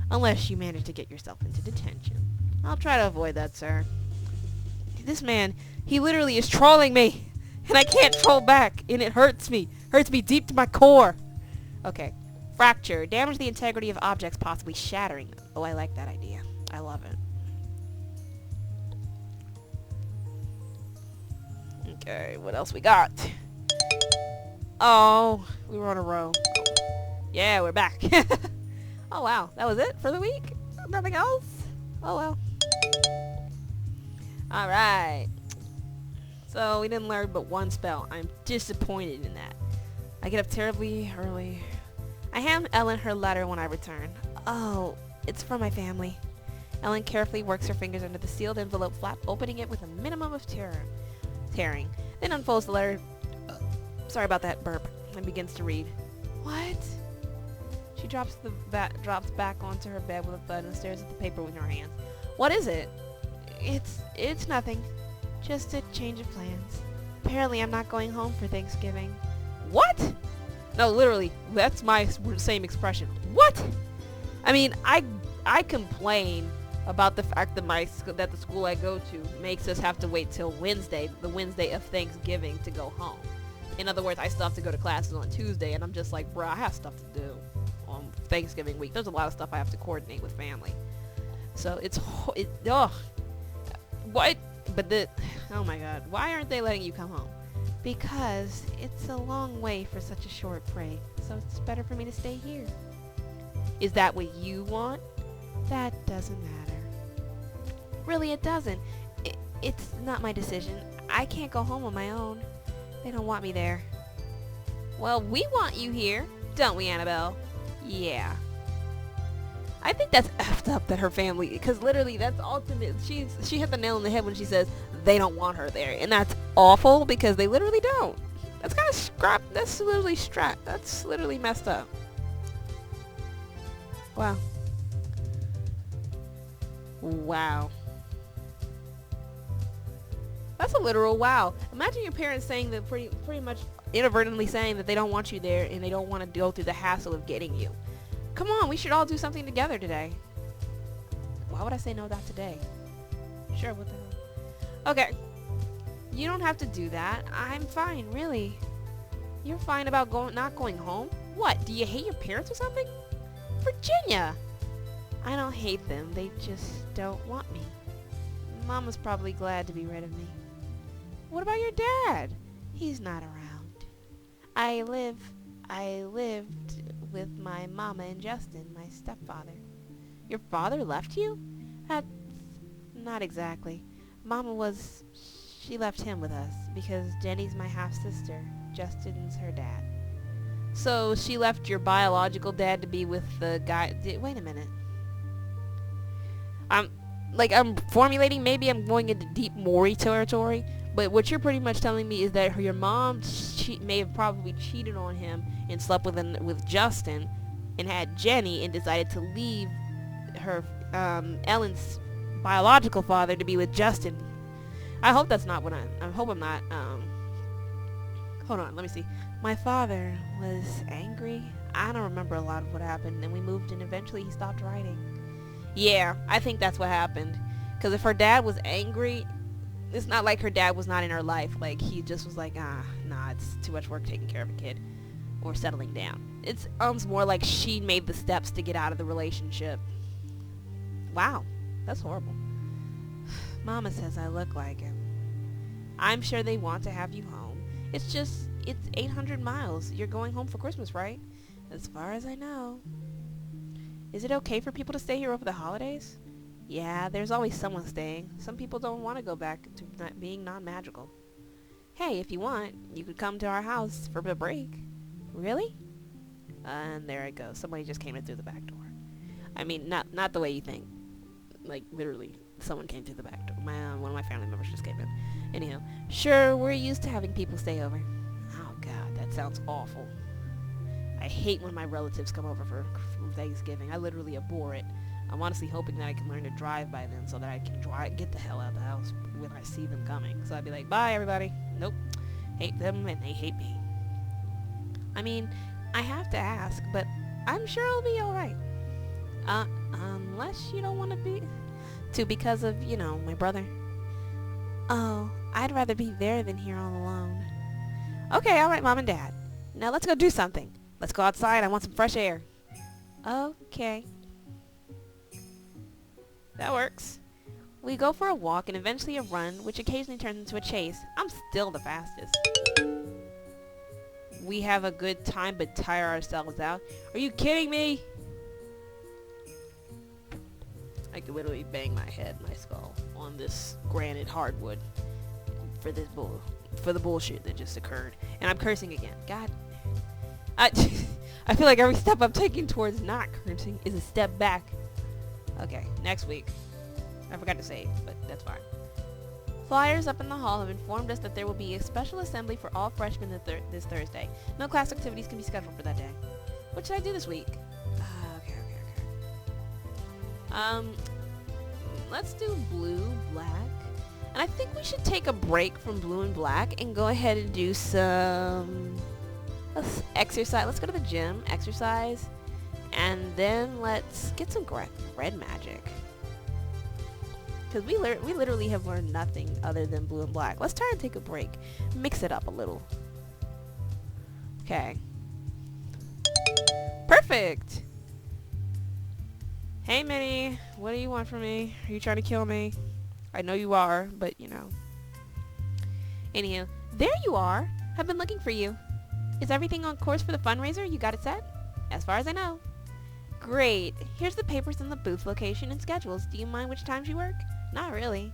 Unless you manage to get yourself into detention. I'll try to avoid that, sir. This man, he literally is trolling me. And I can't troll back. And it hurts me. Hurts me deep to my core. Okay. Fracture. Damage the integrity of objects, possibly shattering them. Oh, I like that idea. I love it. Okay, what else we got? Oh, we were on a row. Yeah, we're back. Oh, wow. That was it for the week? Nothing else? Oh, well. Alright. So, we didn't learn but one spell. I'm disappointed in that. I get up terribly early. I hand Ellen her letter when I return. Oh, it's from my family. Ellen carefully works her fingers under the sealed envelope flap, opening it with a minimum of tearing. Then unfolds the letter. Sorry about that burp. And begins to read. What? She drops back onto her bed with a thud and stares at the paper with her hands. What is it? It's nothing. Just a change of plans. Apparently I'm not going home for Thanksgiving. What? No, literally, that's my same expression. What? I mean, I complain about the fact that the school I go to makes us have to wait till Wednesday, the Wednesday of Thanksgiving, to go home. In other words, I still have to go to classes on Tuesday, and I'm just like, bruh, I have stuff to do on Thanksgiving week. There's a lot of stuff I have to coordinate with family. So ugh. What? But oh my god, why aren't they letting you come home? Because it's a long way for such a short break, so it's better for me to stay here. Is that what you want? That doesn't matter. Really, it doesn't. It's not my decision. I can't go home on my own. They don't want me there. Well, we want you here, don't we, Anabelle? Yeah. I think that's effed up that her family, because literally that's ultimate. She hit the nail on the head when she says they don't want her there, and that's awful because they literally don't. That's kind of scrap. That's literally That's literally messed up. Wow. Wow. That's a literal wow. Imagine your parents saying that pretty much inadvertently saying that they don't want you there and they don't want to go through the hassle of getting you. Come on, we should all do something together today. Why would I say no, not today? Sure, what the hell? Okay. You don't have to do that. I'm fine, really. You're fine about not going home? What, do you hate your parents or something? Virginia! I don't hate them. They just don't want me. Mama's probably glad to be rid of me. What about your dad? He's not around. I lived with my mama and Justin, my stepfather. Your father left you? Not exactly. She left him with us because Jenny's my half-sister. Justin's her dad. So she left your biological dad to be with the guy. Wait a minute. I'm formulating, maybe I'm going into deep Maury territory, but what you're pretty much telling me is that your mom may have probably cheated on him and slept with Justin and had Jenny and decided to leave her Ellen's biological father to be with Justin. I hope that's not what I hope I'm not hold on, let me see. My father was angry. I don't remember a lot of what happened, and we moved and eventually he stopped writing. Yeah, I think that's what happened. Because if her dad was angry, it's not like her dad was not in her life. Like, he just was like, nah, it's too much work taking care of a kid. Or settling down. It's more like she made the steps to get out of the relationship. Wow, that's horrible. Mama says I look like him. I'm sure they want to have you home. It's 800 miles. You're going home for Christmas, right? As far as I know. Is it okay for people to stay here over the holidays? Yeah, there's always someone staying. Some people don't want to go back to being non-magical. Hey, if you want, you could come to our house for a break. Really? And there it goes. Somebody just came in through the back door. I mean, not the way you think. Like, literally, someone came through the back door. One of my family members just came in. Anyhow, sure, we're used to having people stay over. Oh, God, that sounds awful. I hate when my relatives come over for Thanksgiving. I literally abhor it. I'm honestly hoping that I can learn to drive by then so that I can get the hell out of the house when I see them coming. So I'd be like, bye, everybody. Nope. Hate them and they hate me. I mean, I have to ask, but I'm sure it'll be alright. Unless you don't want to because of, my brother. Oh, I'd rather be there than here all alone. Okay, alright, Mom and Dad. Now let's go do something. Let's go outside. I want some fresh air. Okay. That works. We go for a walk and eventually a run, which occasionally turns into a chase. I'm still the fastest. We have a good time but tire ourselves out. Are you kidding me? I could literally bang my skull on this granite hardwood for the bullshit that just occurred. And I'm cursing again. God. I feel like every step I'm taking towards not cursing is a step back. Okay, next week. I forgot to save, but that's fine. Flyers up in the hall have informed us that there will be a special assembly for all freshmen this Thursday. No class activities can be scheduled for that day. What should I do this week? Okay. Let's do blue, black. And I think we should take a break from blue and black and go ahead and do some exercise. Let's go to the gym, exercise, and then let's get some red magic. Because we literally have learned nothing other than blue and black. Let's try and take a break. Mix it up a little. Okay. Perfect! Hey, Minnie. What do you want from me? Are you trying to kill me? I know you are, but, Anyhow, there you are. I've been looking for you. Is everything on course for the fundraiser? You got it set? As far as I know. Great. Here's the papers and the booth location and schedules. Do you mind which times you work? Not really.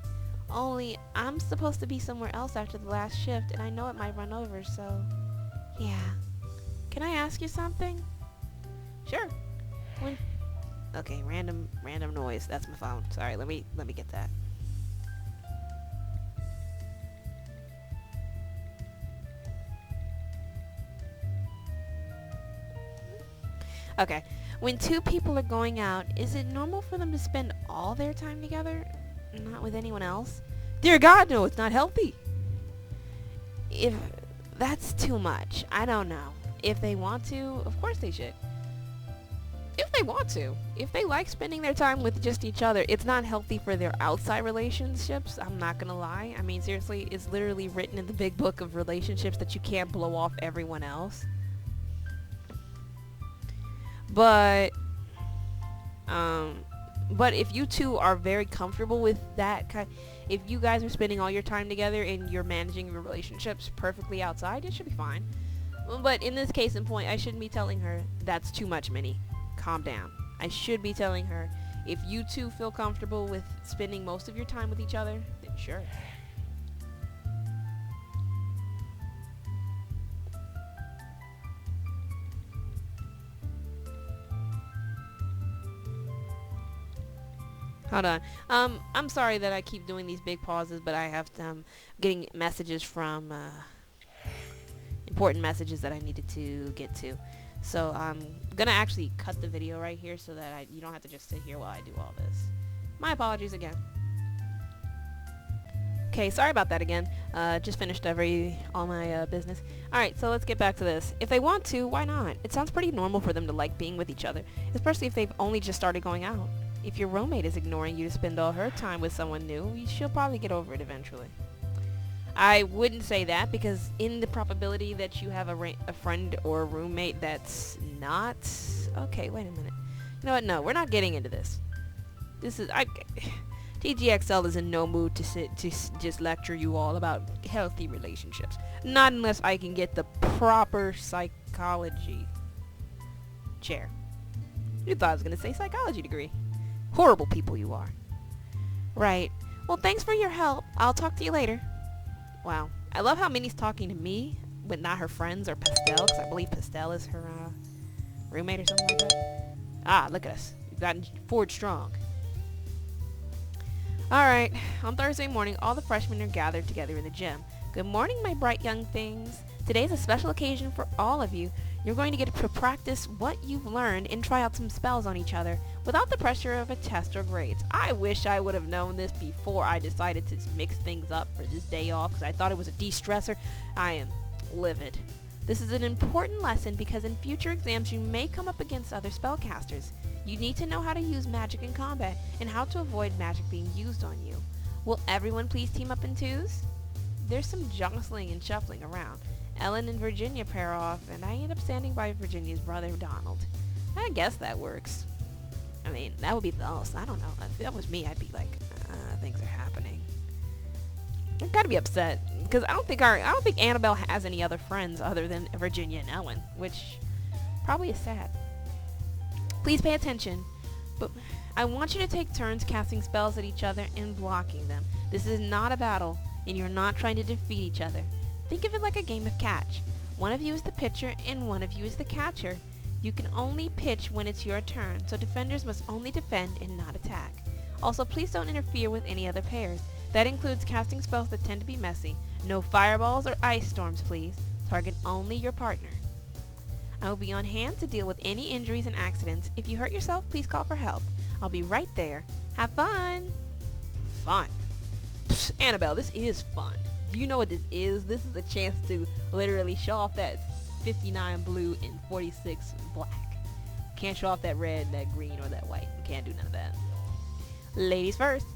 Only I'm supposed to be somewhere else after the last shift, and I know it might run over, so... Yeah. Can I ask you something? Sure. Okay, random noise. That's my phone. Sorry, let me get that. Okay. When two people are going out, is it normal for them to spend all their time together? Not with anyone else? Dear God, no, it's not healthy. If that's too much, I don't know. If they want to, of course they should. If they want to. If they like spending their time with just each other, it's not healthy for their outside relationships, I'm not gonna lie. I mean, seriously, it's literally written in the big book of relationships that you can't blow off everyone else. But, but if you two are very comfortable with that kind, if you guys are spending all your time together and you're managing your relationships perfectly outside, it should be fine. But in this case in point, I shouldn't be telling her that's too much, Minnie. Calm down. I should be telling her, if you two feel comfortable with spending most of your time with each other, then sure. Hold on. I'm sorry that I keep doing these big pauses, but I have getting messages from important messages that I needed to get to. So I'm gonna actually cut the video right here so that you don't have to just sit here while I do all this. My apologies again. Okay, sorry about that again. Just finished all my business. Alright, so let's get back to this. If they want to, why not? It sounds pretty normal for them to like being with each other, especially if they've only just started going out. If your roommate is ignoring you to spend all her time with someone new, she'll probably get over it eventually. I wouldn't say that, because in the probability that you have a friend or a roommate that's not... Okay, wait a minute. You know what? No, we're not getting into this. TGXL is in no mood to just lecture you all about healthy relationships. Not unless I can get the proper psychology chair. You thought I was going to say psychology degree. Horrible people you are. Right. Well, thanks for your help. I'll talk to you later. Wow. I love how Minnie's talking to me, but not her friends or Pastel, because I believe Pastel is her roommate or something like that. Ah, look at us. We've gotten forward strong. Alright, on Thursday morning, all the freshmen are gathered together in the gym. Good morning, my bright young things. Today's a special occasion for all of you. You're going to get to practice what you've learned and try out some spells on each other without the pressure of a test or grades. I wish I would have known this before I decided to mix things up for this day off, because I thought it was a de-stressor. I am livid. This is an important lesson because in future exams you may come up against other spellcasters. You need to know how to use magic in combat and how to avoid magic being used on you. Will everyone please team up in twos? There's some jostling and shuffling around. Ellen and Virginia pair off, and I end up standing by Virginia's brother, Donald. I guess that works. I mean, that would be false. I don't know. If that was me, I'd be like, things are happening. I'd gotta be upset, because I don't think Anabelle has any other friends other than Virginia and Ellen, which probably is sad. Please pay attention, but I want you to take turns casting spells at each other and blocking them. This is not a battle, and you're not trying to defeat each other. Think of it like a game of catch. One of you is the pitcher and one of you is the catcher. You can only pitch when it's your turn, so defenders must only defend and not attack. Also, please don't interfere with any other pairs. That includes casting spells that tend to be messy. No fireballs or ice storms, please. Target only your partner. I will be on hand to deal with any injuries and accidents. If you hurt yourself, please call for help. I'll be right there. Have fun! Fun. Psst, Anabelle, this is fun. Do you know what this is? This is a chance to literally show off that 59 blue and 46 black. Can't show off that red, that green, or that white. You can't do none of that. Ladies first.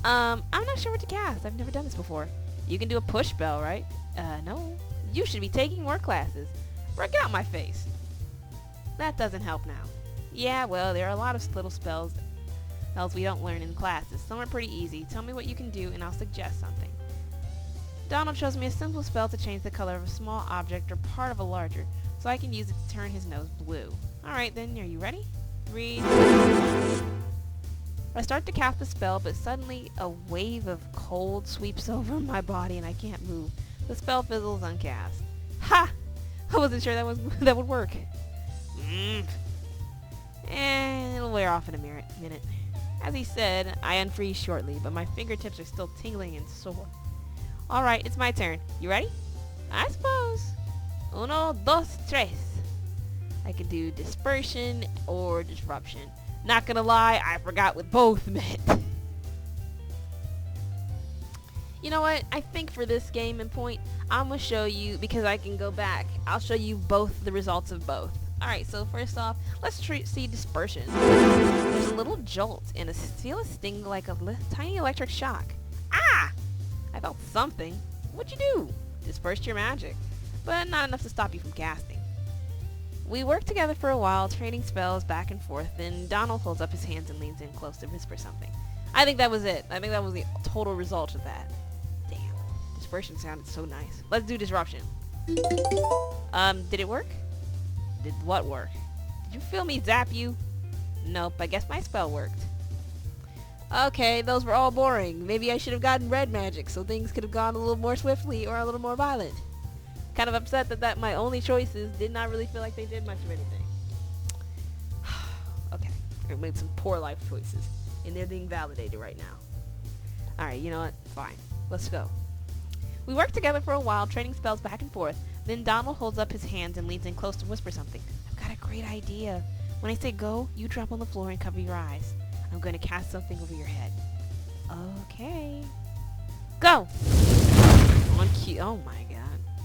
I'm not sure what to cast. I've never done this before. You can do a push spell, right? No. You should be taking more classes. Bro, get out my face. That doesn't help now. Yeah, well, there are a lot of little spells we don't learn in classes. Some are pretty easy. Tell me what you can do and I'll suggest something. Donald shows me a simple spell to change the color of a small object or part of a larger, so I can use it to turn his nose blue. Alright then, are you ready? 3, 2, 1. I start to cast the spell, but suddenly a wave of cold sweeps over my body and I can't move. The spell fizzles uncast. Ha! I wasn't sure that would work. And it'll wear off in a minute. As he said, I unfreeze shortly, but my fingertips are still tingling and sore. Alright, it's my turn. You ready? I suppose. 1, 2, 3. I could do dispersion or disruption. Not gonna lie, I forgot what both meant. You know what? I think for this game and point, I'm gonna show you, because I can go back, I'll show you both the results of both. Alright, so first off, let's see dispersion. There's a little jolt and feel a sting like a tiny electric shock. Ah! I felt something. What'd you do? Dispersed your magic, but not enough to stop you from casting. We worked together for a while, trading spells back and forth, then Donald holds up his hands and leans in close to whisper something. I think that was it. I think that was the total result of that. Damn. Dispersion sounded so nice. Let's do disruption. Did it work? Did what work? Did you feel me zap you? Nope, I guess my spell worked. Okay, those were all boring. Maybe I should have gotten red magic so things could have gone a little more swiftly or a little more violent. Kind of upset that my only choices did not really feel like they did much of anything. Okay, I made some poor life choices, and they're being validated right now. Alright, you know what? Fine. Let's go. We worked together for a while, trading spells back and forth. Then Donald holds up his hands and leans in close to whisper something. I've got a great idea. When I say go, you drop on the floor and cover your eyes. I'm going to cast something over your head. Okay. Go! On cue. Oh my god.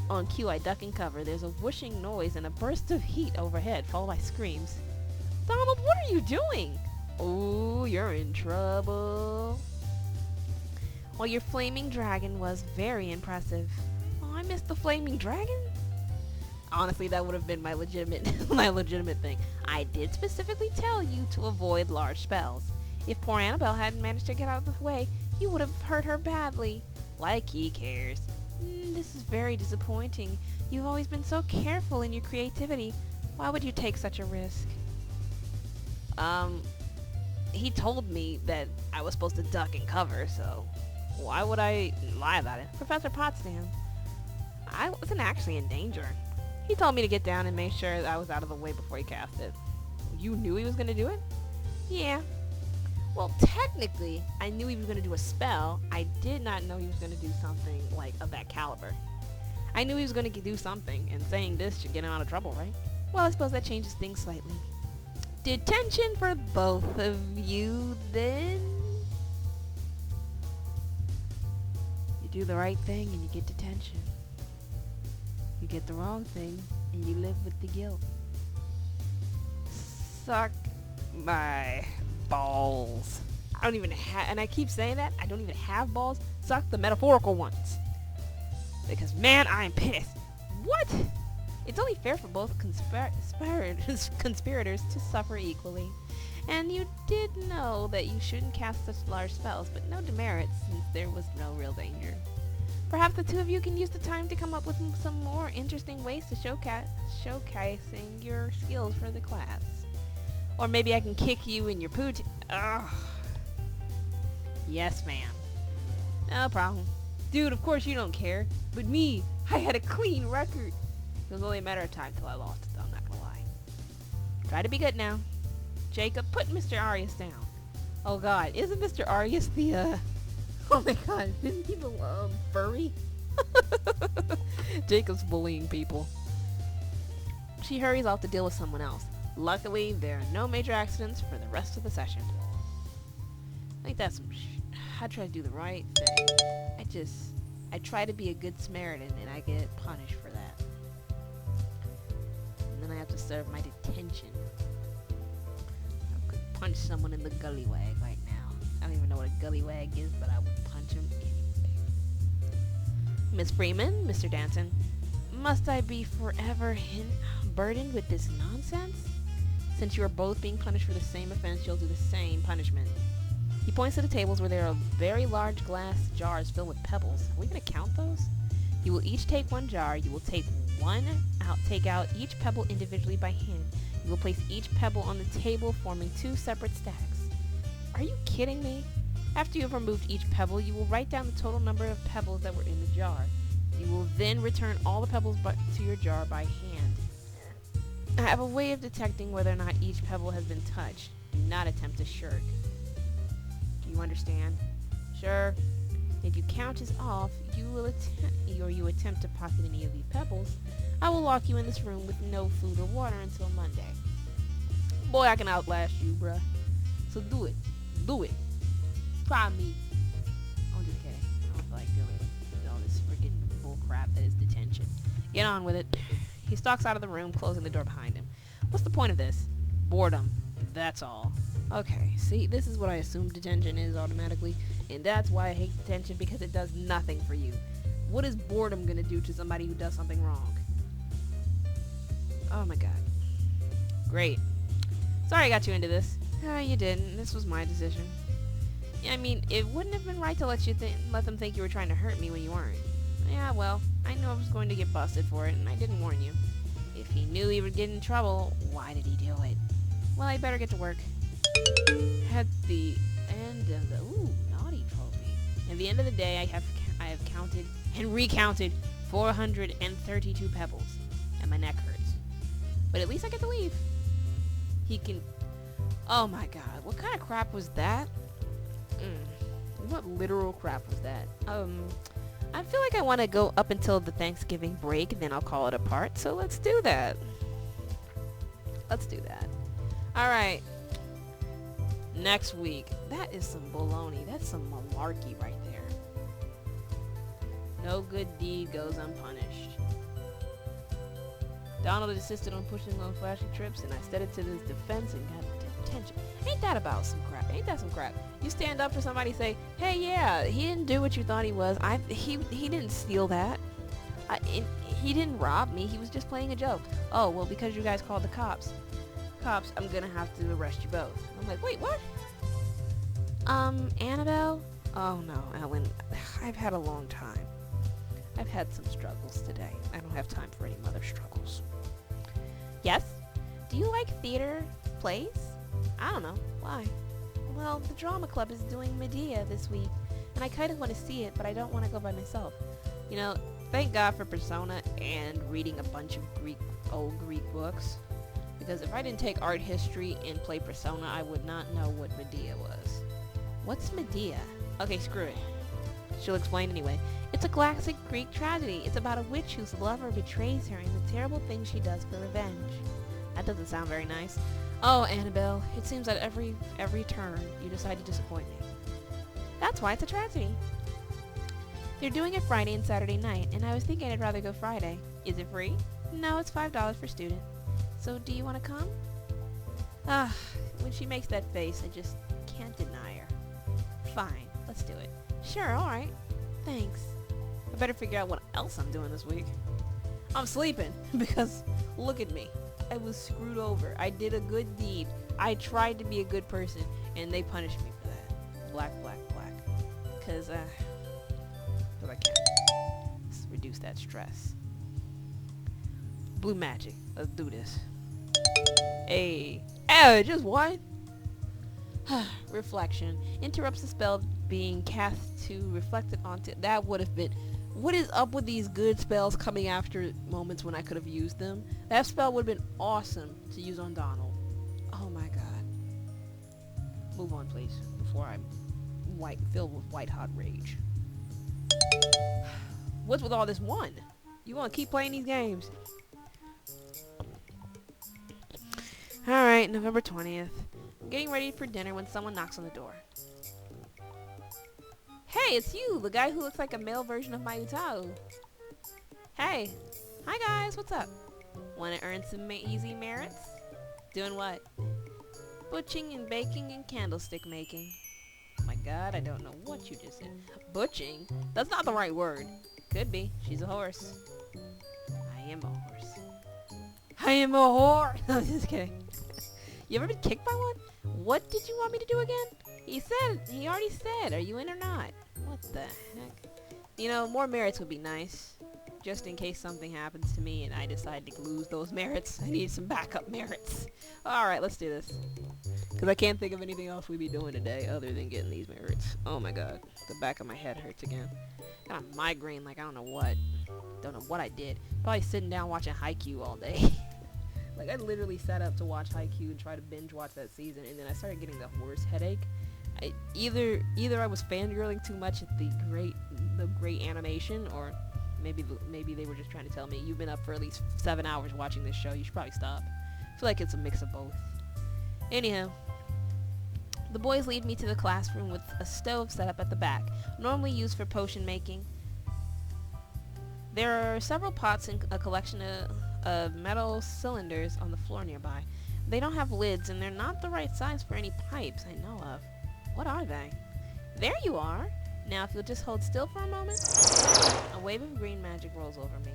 On cue, I duck and cover. There's a whooshing noise and a burst of heat overhead, followed by screams. Donald, what are you doing? Oh, you're in trouble. Well, your flaming dragon was very impressive. Oh, I missed the flaming dragon? Honestly, that would have been my legitimate thing. I did specifically tell you to avoid large spells. If poor Anabelle hadn't managed to get out of the way, you would have hurt her badly. Likey cares. This is very disappointing. You've always been so careful in your creativity. Why would you take such a risk? He told me that I was supposed to duck and cover, so why would I lie about it? Professor Potsdam, I wasn't actually in danger. He told me to get down and make sure that I was out of the way before he cast it. You knew he was going to do it? Yeah. Well, technically, I knew he was going to do a spell. I did not know he was going to do something like of that caliber. I knew he was going to do something, and saying this should get him out of trouble, right? Well, I suppose that changes things slightly. Detention for both of you, then. You do the right thing and you get detention. You get the wrong thing and you live with the guilt. Suck my balls. I don't even have, and I keep saying that, I don't even have balls. Suck the metaphorical ones. Because man, I'm pissed. What? It's only fair for both conspirators to suffer equally. And you did know that you shouldn't cast such large spells, but no demerits since there was no real danger. Perhaps the two of you can use the time to come up with some more interesting ways to showcasing your skills for the class. Or maybe I can kick you in your pooch. Ugh. Yes, ma'am. No problem. Dude, of course you don't care. But me, I had a clean record. It was only a matter of time till I lost it, though, I'm not gonna lie. Try to be good now. Jacob, put Mr. Arias down. Oh god, isn't Mr. Arias the, oh my god, isn't he the, furry? Jacob's bullying people. She hurries off to deal with someone else. Luckily, there are no major accidents for the rest of the session. I think that's some I try to do the right thing. I try to be a good Samaritan, and I get punished for that. And then I have to serve my detention. I could punch someone in the gullywag right now. I don't even know what a gullywag is, but I would punch him anyway. Miss Freeman, Mr. Danson, must I be forever burdened with this nonsense? Since you are both being punished for the same offense, you'll do the same punishment. He points to the tables where there are very large glass jars filled with pebbles. Are we going to count those? You will each take one jar. You will take out each pebble individually by hand. You will place each pebble on the table, forming two separate stacks. Are you kidding me? After you have removed each pebble, you will write down the total number of pebbles that were in the jar. You will then return all the pebbles to your jar by hand. I have a way of detecting whether or not each pebble has been touched. Do not attempt to shirk. Do you understand? Sure. If you count us off, you attempt to pocket any of these pebbles, I will lock you in this room with no food or water until Monday. Boy, I can outlast you, bruh. So do it. Do it. Try me. I'm just kidding. I don't feel like dealing with all this freaking bull crap that is detention. Get on with it. He stalks out of the room, closing the door behind him. What's the point of this? Boredom. That's all. Okay, see, this is what I assume detention is automatically, and that's why I hate detention, because it does nothing for you. What is boredom gonna do to somebody who does something wrong? Oh my god. Great. Sorry I got you into this. You didn't. This was my decision. I mean, it wouldn't have been right to let them think you were trying to hurt me when you weren't. Yeah, well, I knew I was going to get busted for it, and I didn't warn you. If he knew he would get in trouble, why did he do it? Well, I better get to work. At the end of the naughty trophy. At the end of the day, I have counted and recounted 432 pebbles, and my neck hurts. But at least I get to leave. He can. Oh my god, what kind of crap was that? What literal crap was that? I feel like I want to go up until the Thanksgiving break, then I'll call it a part. So let's do that. Let's do that. All right. Next week. That is some baloney. That's some malarkey right there. No good deed goes unpunished. Donald insisted on pushing on flashy trips, and I stepped to his defense and got detention. Ain't that about some crap? Ain't that some crap? You stand up for somebody, say, hey, yeah, he didn't do what you thought he was. He didn't steal that. He didn't rob me. He was just playing a joke. Oh, well, because you guys called the cops, I'm gonna have to arrest you both. I'm like, wait, what? Anabelle? Oh, no, Ellen. I've had a long time. I've had some struggles today. I don't have time for any mother struggles. Yes? Do you like theater plays? I don't know. Why? Well, the drama club is doing Medea this week, and I kind of want to see it, but I don't want to go by myself. You know, thank God for Persona and reading a bunch of old Greek books, because if I didn't take art history and play Persona, I would not know what Medea was. What's Medea? Okay, screw it. She'll explain anyway. It's a classic Greek tragedy. It's about a witch whose lover betrays her and the terrible things she does for revenge. That doesn't sound very nice. Oh, Anabelle, it seems that every turn you decide to disappoint me. That's why it's a tragedy. They're doing it Friday and Saturday night, and I was thinking I'd rather go Friday. Is it free? No, it's $5 for student. So do you want to come? When she makes that face, I just can't deny her. Fine, let's do it. Sure, alright. Thanks. I better figure out what else I'm doing this week. I'm sleeping, because look at me. I was screwed over. I did a good deed. I tried to be a good person, and they punished me for that. Black, black, black. Because I can't. Let's reduce that stress. Blue magic. Let's do this. Hey. Oh, just one? Reflection. Interrupts the spell being cast to reflect it onto... That would have been... What is up with these good spells coming after moments when I could have used them? That spell would have been awesome to use on Donald. Oh my god. Move on, please, before I'm filled with white-hot rage. What's with all this one? You want to keep playing these games? Alright, November 20th. I'm getting ready for dinner when someone knocks on the door. Hey, it's you, the guy who looks like a male version of my Utao. Hey. Hi guys, what's up? Want to earn some easy merits? Doing what? Butching and baking and candlestick making. Oh my god, I don't know what you just said. Butching? That's not the right word. Could be. She's a horse. I am a horse. I am a whore! No, just kidding. You ever been kicked by one? What did you want me to do again? He already said, are you in or not? What the heck? You know, more merits would be nice. Just in case something happens to me and I decide to lose those merits. I need some backup merits. Alright, let's do this. Because I can't think of anything else we'd be doing today other than getting these merits. Oh my god. The back of my head hurts again. Got a migraine like I don't know what. Don't know what I did. Probably sitting down watching Haikyuu all day. Like, I literally sat up to watch Haikyuu and try to binge watch that season, and then I started getting the worst headache. Either I was fangirling too much at the great animation, or maybe they were just trying to tell me, you've been up for at least 7 hours watching this show, you should probably stop. I feel like it's a mix of both. Anyhow, the boys lead me to the classroom with a stove set up at the back, normally used for potion making. There are several pots and a collection of metal cylinders on the floor nearby. They don't have lids, and they're not the right size for any pipes I know of. What are they? There you are! Now if you'll just hold still for a moment. A wave of green magic rolls over me.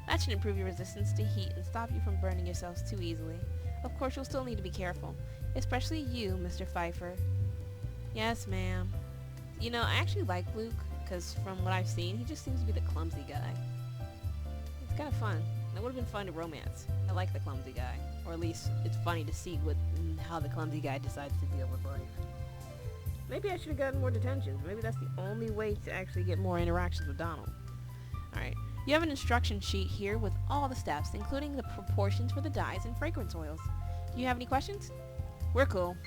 That should improve your resistance to heat and stop you from burning yourselves too easily. Of course, you'll still need to be careful. Especially you, Mr. Pfeiffer. Yes, ma'am. You know, I actually like Luke, because from what I've seen, he just seems to be the clumsy guy. It's kind of fun. It would have been fun to romance. I like the clumsy guy. Or at least, it's funny to see how the clumsy guy decides to deal with life. Maybe I should have gotten more detentions. Maybe that's the only way to actually get more interactions with Donald. Alright. You have an instruction sheet here with all the steps, including the proportions for the dyes and fragrance oils. Do you have any questions? We're cool.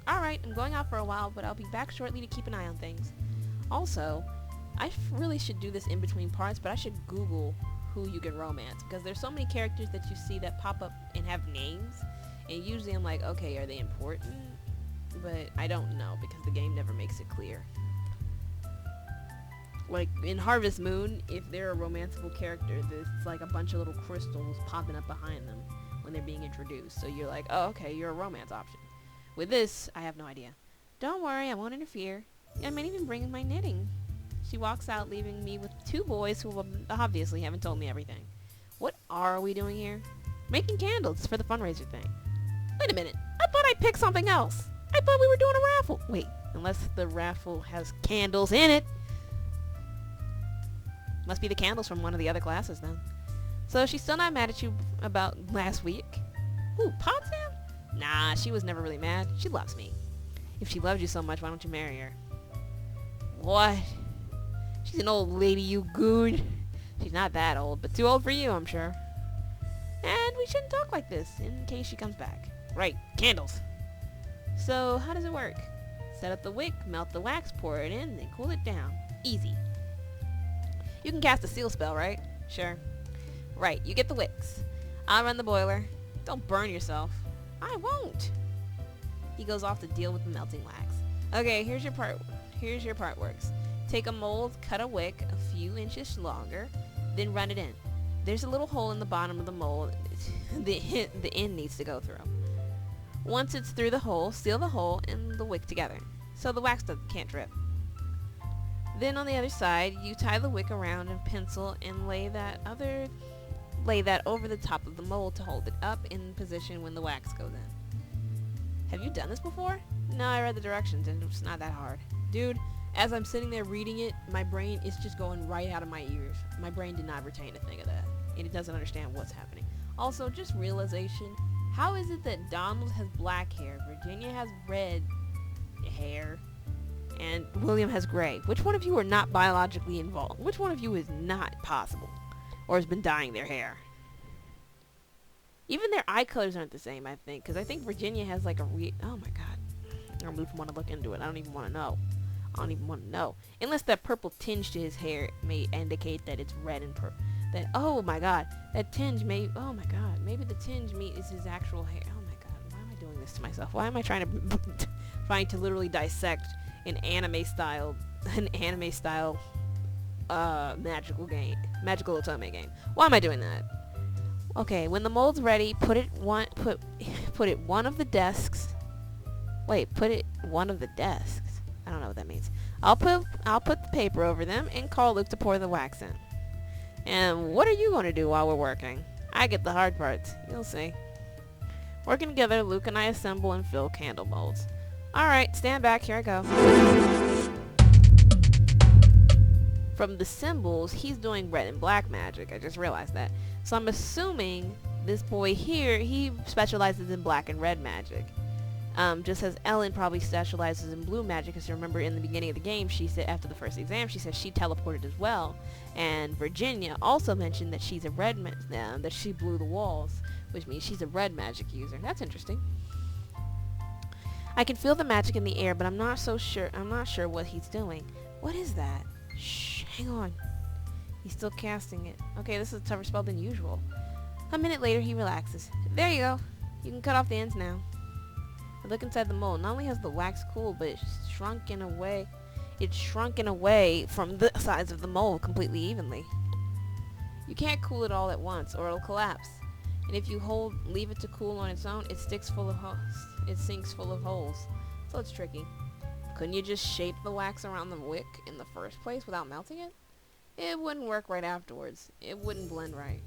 Alright, I'm going out for a while, but I'll be back shortly to keep an eye on things. Also, I really should do this in between parts, but I should Google who you can romance, because there's so many characters that you see that pop up and have names, and usually I'm like, okay, are they important? But I don't know, because the game never makes it clear. Like, in Harvest Moon, if they're a romanceable character, there's like a bunch of little crystals popping up behind them when they're being introduced. So you're like, oh, okay, you're a romance option. With this, I have no idea. Don't worry, I won't interfere. I might even bring my knitting. She walks out, leaving me with 2 boys who obviously haven't told me everything. What are we doing here? Making candles for the fundraiser thing. Wait a minute, I thought I picked something else. I thought we were doing a raffle. Wait, unless the raffle has candles in it. Must be the candles from one of the other classes then. So she's still not mad at you about last week? Ooh, Potsdam? Nah, she was never really mad. She loves me. If she loves you so much, why don't you marry her? What? She's an old lady, you goon. She's not that old, but too old for you, I'm sure. And we shouldn't talk like this, in case she comes back. Right, candles. So, how does it work? Set up the wick, melt the wax, pour it in, then cool it down. Easy. You can cast a seal spell, right? Sure. Right, you get the wicks. I'll run the boiler. Don't burn yourself. I won't. He goes off to deal with the melting wax. Okay, here's your part works. Take a mold, cut a wick a few inches longer, then run it in. There's a little hole in the bottom of the mold the end needs to go through. Once it's through the hole, seal the hole and the wick together, so the wax can't drip. Then on the other side, you tie the wick around a pencil and lay that over the top of the mold to hold it up in position when the wax goes in. Have you done this before? No, I read the directions and it's not that hard. Dude, as I'm sitting there reading it, my brain is just going right out of my ears. My brain did not retain a thing of that, and it doesn't understand what's happening. Also, just realization, how is it that Donald has black hair, Virginia has red hair, and William has gray? Which one of you are not biologically involved? Which one of you is not possible? Or has been dyeing their hair? Even their eye colors aren't the same, I think. Because I think Virginia has like a oh my god. I don't even want to look into it. I don't even want to know. I don't even want to know. Unless that purple tinge to his hair may indicate that it's red and purple. That, oh my god. That tinge may, oh my god. Maybe the tinge is his actual hair. Oh my god. Why am I doing this to myself? Why am I trying to literally dissect an anime style magical otome game? Why am I doing that? Okay, when the mold's ready, put it one of the desks. Wait, put it one of the desks. I don't know what that means. I'll put the paper over them and call Luke to pour the wax in. And what are you going to do while we're working? I get the hard parts. You'll see. Working together, Luke and I assemble and fill candle molds. Alright, stand back. Here I go. From the symbols, he's doing red and black magic. I just realized that. So I'm assuming this boy here, he specializes in black and red magic. Just as Ellen probably specializes in blue magic, because remember in the beginning of the game, she said after the first exam, she said she teleported as well. And Virginia also mentioned that she's a red that she blew the walls, which means she's a red magic user. That's interesting. I can feel the magic in the air, but I'm not sure what he's doing. What is that? Shh, hang on. He's still casting it. Okay, this is a tougher spell than usual. A minute later, he relaxes. There you go. You can cut off the ends now. I look inside the mold. Not only has the wax cooled, but it's shrunken away. It's shrunken away from the sides of the mold completely evenly. You can't cool it all at once, or it'll collapse. And if you leave it to cool on its own, it sinks full of holes. So it's tricky. Couldn't you just shape the wax around the wick in the first place without melting it? It wouldn't work right afterwards. It wouldn't blend right.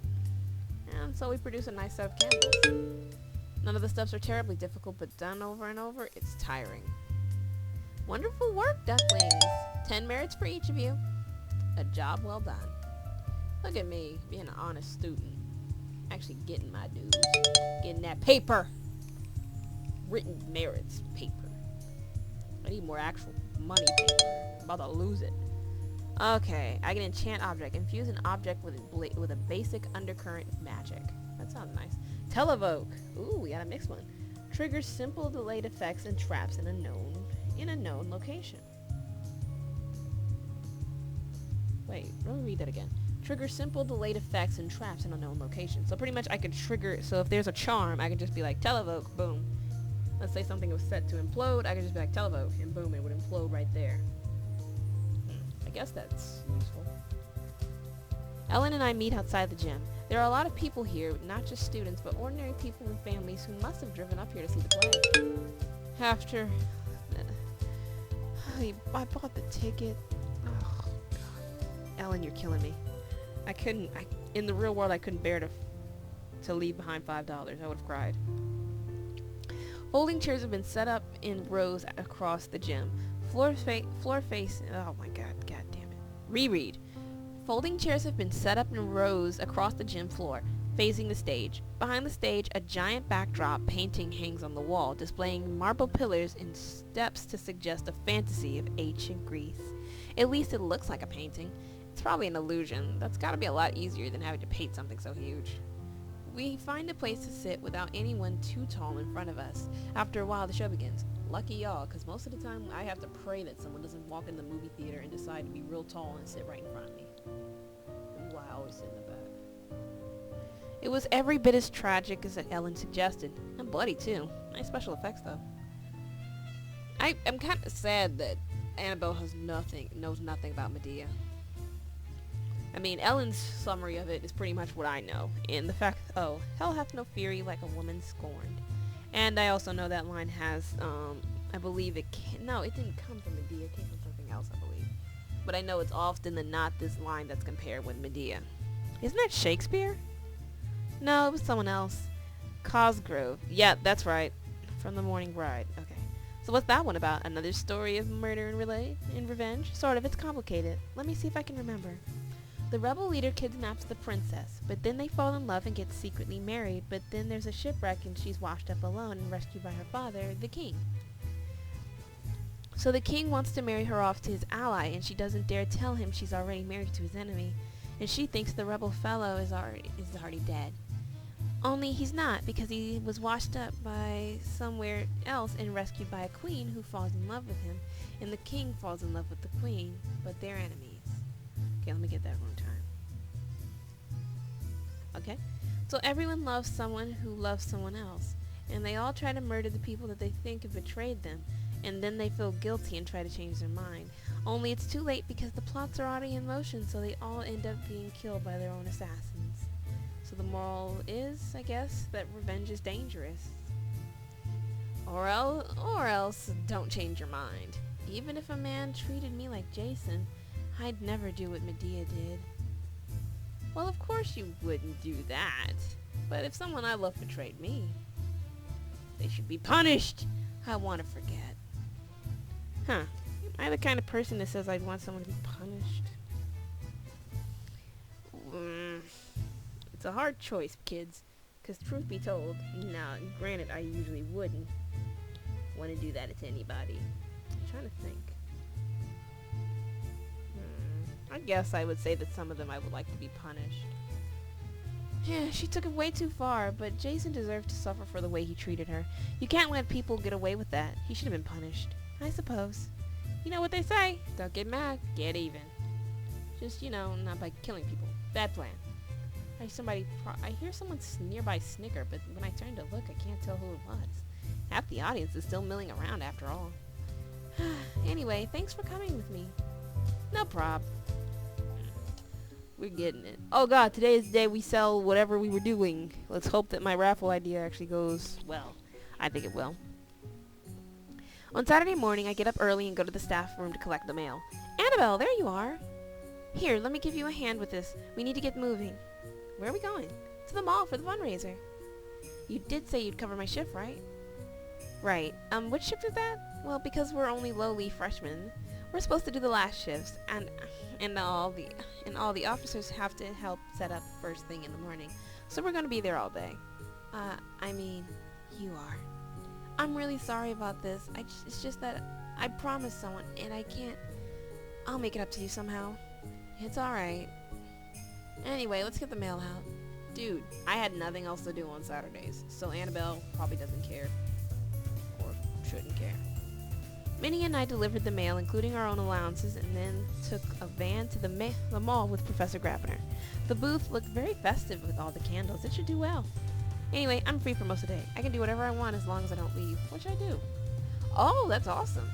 And so we produce a nice set of candles. None of the steps are terribly difficult, but done over and over, it's tiring. Wonderful work, ducklings. 10 merits for each of you. A job well done. Look at me, being an honest student. Actually getting my dues. Getting that paper. Written merits paper. I need more actual money paper. I'm about to lose it. Okay, I can enchant object. Infuse an object with a basic undercurrent magic. That sounds nice. Televoke. Ooh, we got a mixed one. Triggers simple delayed effects and traps in a known location. Wait, let me read that again. Trigger simple delayed effects and traps in a known location. So pretty much I could trigger, so if there's a charm, I could just be like, televoke, boom. Let's say something was set to implode, I could just be like, televoke, and boom, it would implode right there. I guess that's useful. Ellen and I meet outside the gym. There are a lot of people here, not just students, but ordinary people and families who must have driven up here to see the play. After... I bought the ticket. Oh, God. Ellen, you're killing me. In the real world, I couldn't bear to leave behind $5. I would have cried. Folding chairs have been set up in rows across the gym. Floor face... Oh my God, God damn it. Reread. Folding chairs have been set up in rows across the gym floor, facing the stage. Behind the stage, a giant backdrop painting hangs on the wall, displaying marble pillars and steps to suggest a fantasy of ancient Greece. At least it looks like a painting. It's probably an illusion. That's gotta be a lot easier than having to paint something so huge. We find a place to sit without anyone too tall in front of us. After a while, the show begins. Lucky y'all, because most of the time I have to pray that someone doesn't walk in the movie theater and decide to be real tall and sit right in front of me. This is why I always sit in the back. It was every bit as tragic as Ellen suggested. And bloody, too. Nice special effects, though. I'm kind of sad that Anabelle knows nothing about Medea. I mean, Ellen's summary of it is pretty much what I know. And the fact, oh, hell hath no fury like a woman scorned. And I also know that line has, I believe it didn't come from Medea, it came from something else, I believe. But I know it's often than not this line that's compared with Medea. Isn't that Shakespeare? No, it was someone else. Cosgrove. Yeah, that's right. From The Morning Bride. Okay. So what's that one about? Another story of murder and revenge? Sort of, it's complicated. Let me see if I can remember. The rebel leader kidnaps the princess, but then they fall in love and get secretly married, but then there's a shipwreck and she's washed up alone and rescued by her father, the king. So the king wants to marry her off to his ally, and she doesn't dare tell him she's already married to his enemy, and she thinks the rebel fellow is already dead. Only he's not, because he was washed up by somewhere else and rescued by a queen who falls in love with him, and the king falls in love with the queen, but they're enemies. Okay, let me get that one time. Okay, so everyone loves someone who loves someone else, and they all try to murder the people that they think have betrayed them, and then they feel guilty and try to change their mind. Only it's too late because the plots are already in motion, so they all end up being killed by their own assassins. So the moral is, I guess, that revenge is dangerous. Or else, don't change your mind. Even if a man treated me like Jason, I'd never do what Medea did. Well, of course you wouldn't do that. But if someone I love betrayed me, they should be punished. I want to forget. Huh. Am I the kind of person that says I'd want someone to be punished? It's a hard choice, kids. Because truth be told, now, granted, I usually wouldn't want to do that to anybody. I'm trying to think. I guess I would say that some of them I would like to be punished. Yeah, she took it way too far, but Jason deserved to suffer for the way he treated her. You can't let people get away with that. He should have been punished. I suppose. You know what they say? Don't get mad, get even. Just, not by killing people. Bad plan. I hear someone nearby snicker, but when I turn to look, I can't tell who it was. Half the audience is still milling around after all. Anyway, thanks for coming with me. No prob. We're getting it. Oh god, today is the day we sell whatever we were doing. Let's hope that my raffle idea actually goes well. I think it will. On Saturday morning, I get up early and go to the staff room to collect the mail. Annabelle, there you are. Here, let me give you a hand with this. We need to get moving. Where are we going? To the mall for the fundraiser. You did say you'd cover my shift, right? Right. Which shift is that? Well, because we're only lowly freshmen, we're supposed to do the last shifts, and all the officers have to help set up first thing in the morning. So we're gonna be there all day. I mean, you are. I'm really sorry about this. It's just that I promised someone, and I can't. I'll make it up to you somehow. It's alright. Anyway, let's get the mail out. Dude, I had nothing else to do on Saturdays, so Anabelle probably doesn't care. Or shouldn't care. Minnie and I delivered the mail, including our own allowances, and then took a van to the mall with Professor Grabner. The booth looked very festive with all the candles. It should do well. Anyway, I'm free for most of the day. I can do whatever I want as long as I don't leave, which I do. Oh, that's awesome.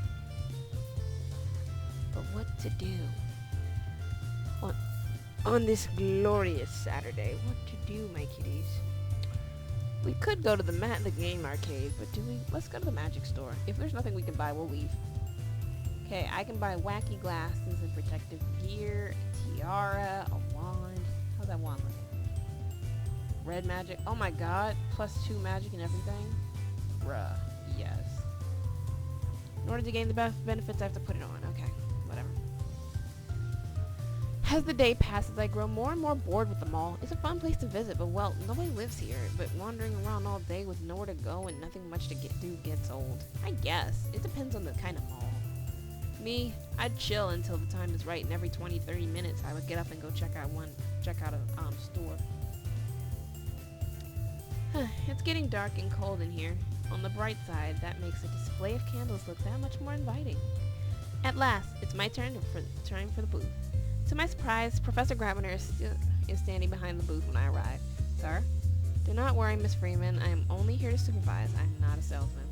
But what to do? On this glorious Saturday, what to do, my kiddies? We could go to the game arcade, but do we? Let's go to the magic store. If there's nothing we can buy, we'll leave. Okay, I can buy wacky glasses and protective gear, a tiara, a wand. How's that wand look? Red magic. Oh my god, +2 magic and everything? Bruh, yes. In order to gain the best benefits, I have to put it on. Okay, whatever. As the day passes, I grow more and more bored with the mall. It's a fun place to visit, but well, nobody lives here. But wandering around all day with nowhere to go and nothing much to do gets old. I guess. It depends on the kind of mall. Me, I'd chill until the time is right, and every 20-30 minutes I would get up and go check out a store. It's getting dark and cold in here. On the bright side, that makes a display of candles look that much more inviting. At last, it's my turn for the booth. To my surprise, Professor Grabner is standing behind the booth when I arrive. Sir? Do not worry, Miss Freeman. I am only here to supervise. I'm not a salesman.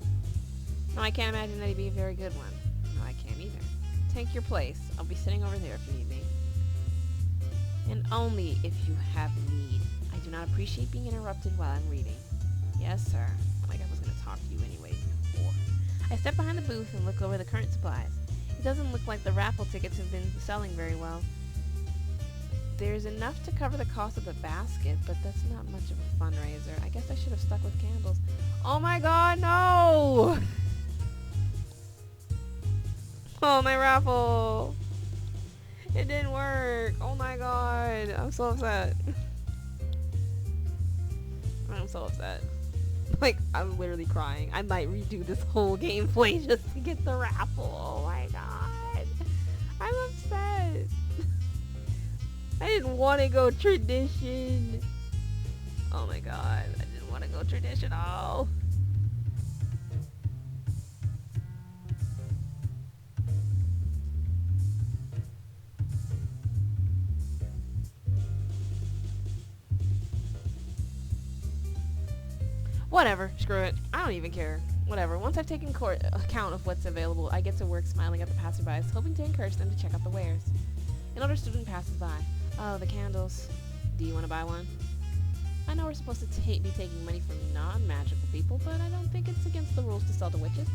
No, I can't imagine that he'd be a very good one. No, I can't either. Take your place. I'll be sitting over there if you need me. And only if you have need. I do not appreciate being interrupted while I'm reading. Yes, sir. Like I was going to talk to you anyway before. I step behind the booth and look over the current supplies. It doesn't look like the raffle tickets have been selling very well. There's enough to cover the cost of the basket, but that's not much of a fundraiser. I guess I should have stuck with candles. Oh my god, no! Oh, my raffle! It didn't work! Oh my god, I'm so upset. I'm so upset. Like, I'm literally crying. I might redo this whole gameplay just to get the raffle. Oh my god. I'm upset. I didn't want to go tradition. Oh my god. I didn't want to go traditional. Whatever, screw it. I don't even care. Whatever. Once I've taken account of what's available, I get to work smiling at the passerbys, hoping to encourage them to check out the wares. Another student passes by. Oh, the candles. Do you want to buy one? I know we're supposed to be taking money from non-magical people, but I don't think it's against the rules to sell to witches.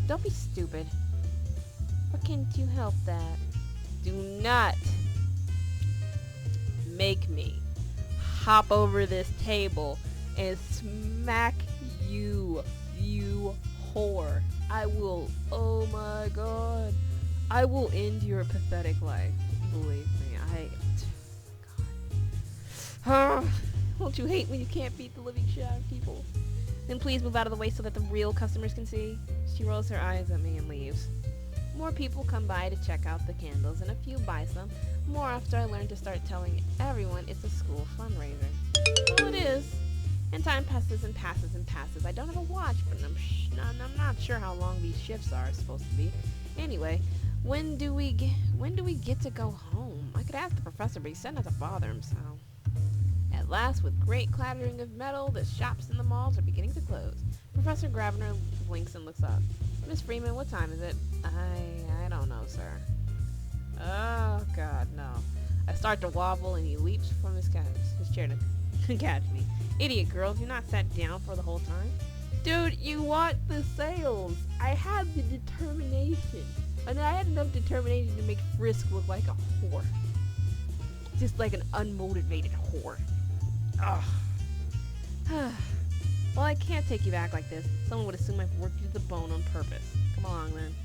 Don't be stupid. Why can't you help that? Do not make me hop over this table and smack you, you whore. I will, oh my god. I will end your pathetic life. Believe me, God. Won't you hate when you can't beat the living shit out of people? Then please move out of the way so that the real customers can see. She rolls her eyes at me and leaves. More people come by to check out the candles, and a few buy some. More after I learn to start telling everyone it's a school fundraiser. passes and passes and passes. I don't have a watch, but I'm not sure how long these shifts are supposed to be. Anyway, when do we get to go home? I could ask the professor, but he said not to bother him, so. At last, with great clattering of metal, the shops in the malls are beginning to close. Professor Gravner blinks and looks up. Miss Freeman, what time is it? I don't know, sir. Oh, God, no. I start to wobble, and he leaps from his chair to catch me. Idiot girl, you not sat down for the whole time? Dude, you want the sales. I had the determination. And I had enough determination to make Frisk look like a whore. Just like an unmotivated whore. Ugh. Well, I can't take you back like this. Someone would assume I've worked you to the bone on purpose. Come along, then.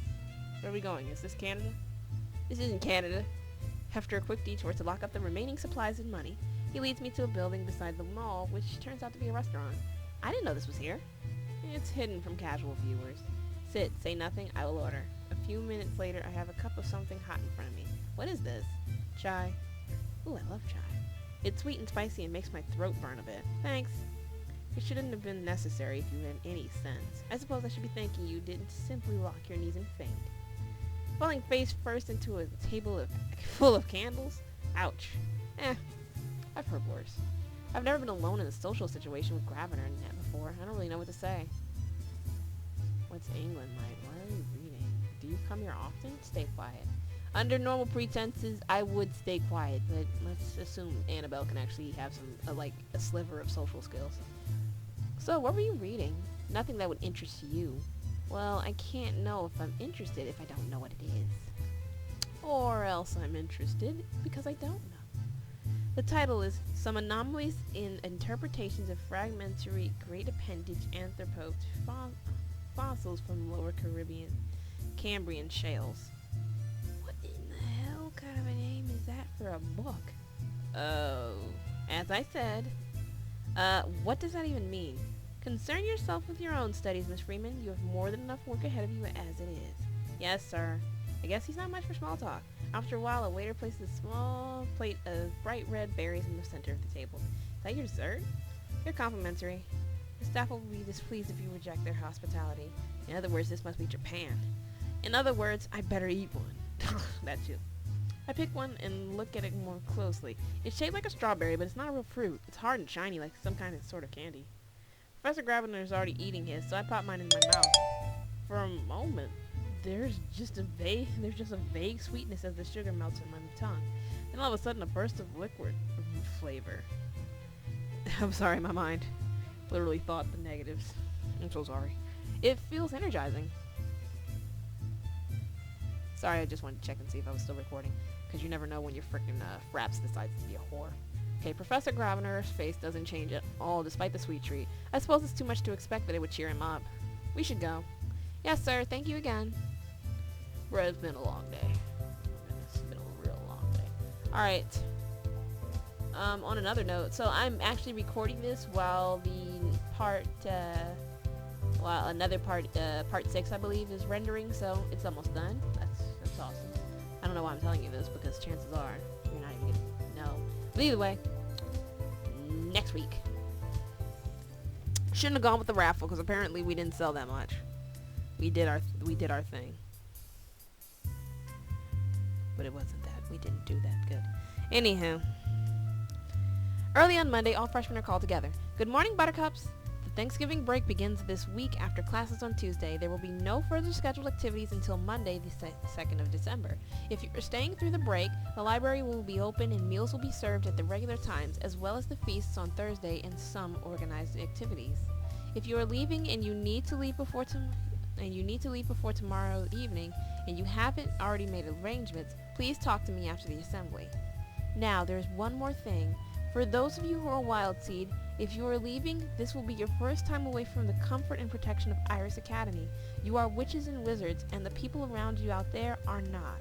Where are we going? Is this Canada? This isn't Canada. After a quick detour to lock up the remaining supplies and money, he leads me to a building beside the mall, which turns out to be a restaurant. I didn't know this was here. It's hidden from casual viewers. Sit, say nothing, I will order. A few minutes later, I have a cup of something hot in front of me. What is this? Chai. Ooh, I love chai. It's sweet and spicy and makes my throat burn a bit. Thanks. It shouldn't have been necessary if you had any sense. I suppose I should be thanking you didn't simply lock your knees and faint. Falling face first into a table full of candles? Ouch. I've heard worse. I've never been alone in a social situation with Graviner in it before. I don't really know what to say. What's England like? What are you reading? Do you come here often? Stay quiet. Under normal pretenses, I would stay quiet, but let's assume Anabelle can actually have some, like, a sliver of social skills. So, what were you reading? Nothing that would interest you. Well, I can't know if I'm interested if I don't know what it is. Or else I'm interested because I don't know. The title is Some Anomalies in Interpretations of Fragmentary Great Appendage Anthropod Fossils from Lower Cambrian Shales. What in the hell kind of a name is that for a book? Oh, as I said, what does that even mean? Concern yourself with your own studies, Miss Freeman. You have more than enough work ahead of you as it is. Yes, sir. I guess he's not much for small talk. After a while, a waiter places a small plate of bright red berries in the center of the table. Is that your dessert? You're complimentary. The staff will be displeased if you reject their hospitality. In other words, this must be Japan. In other words, I better eat one. That too. I pick one and look at it more closely. It's shaped like a strawberry, but it's not a real fruit. It's hard and shiny like some kind of sort of candy. Professor Graviner is already eating his, so I pop mine in my mouth. For a moment, there's just a vague sweetness as the sugar melts in my tongue. Then all of a sudden, a burst of liquid flavor. I'm sorry, my mind literally thought the negatives. I'm so sorry. It feels energizing. Sorry, I just wanted to check and see if I was still recording, because you never know when your frickin' fraps decides to be a whore. Okay, Professor Gravener's face doesn't change at all despite the sweet treat. I suppose it's too much to expect that it would cheer him up. We should go. Yes, sir. Thank you again. Bro, it's been a long day. It's been a real long day. Alright. On another note, so I'm actually recording this while another part 6, I believe, is rendering, so it's almost done. That's awesome. I don't know why I'm telling you this, because chances are you're not even gonna know. But either way, next week. Shouldn't have gone with the raffle, because apparently we didn't sell that much. We did our thing. But it wasn't that. We didn't do that good. Anywho. Early on Monday, all freshmen are called together. Good morning, buttercups. The Thanksgiving break begins this week after classes on Tuesday. There will be no further scheduled activities until Monday, the 2nd of December. If you are staying through the break, the library will be open and meals will be served at the regular times, as well as the feasts on Thursday and some organized activities. If you are leaving and you need to leave before tomorrow evening, and you haven't already made arrangements, please talk to me after the assembly. Now, there's one more thing. For those of you who are Wild Seed, if you are leaving, this will be your first time away from the comfort and protection of Iris Academy. You are witches and wizards, and the people around you out there are not.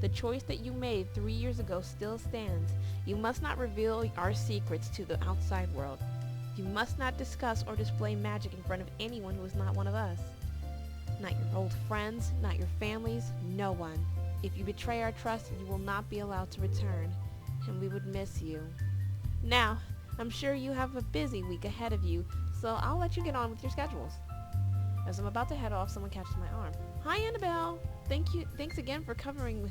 The choice that you made 3 years ago still stands. You must not reveal our secrets to the outside world. You must not discuss or display magic in front of anyone who is not one of us. Not your old friends, not your families, no one. If you betray our trust, you will not be allowed to return, and we would miss you. Now, I'm sure you have a busy week ahead of you, so I'll let you get on with your schedules. As I'm about to head off, someone catches my arm. Hi, Anabelle. Thanks again for covering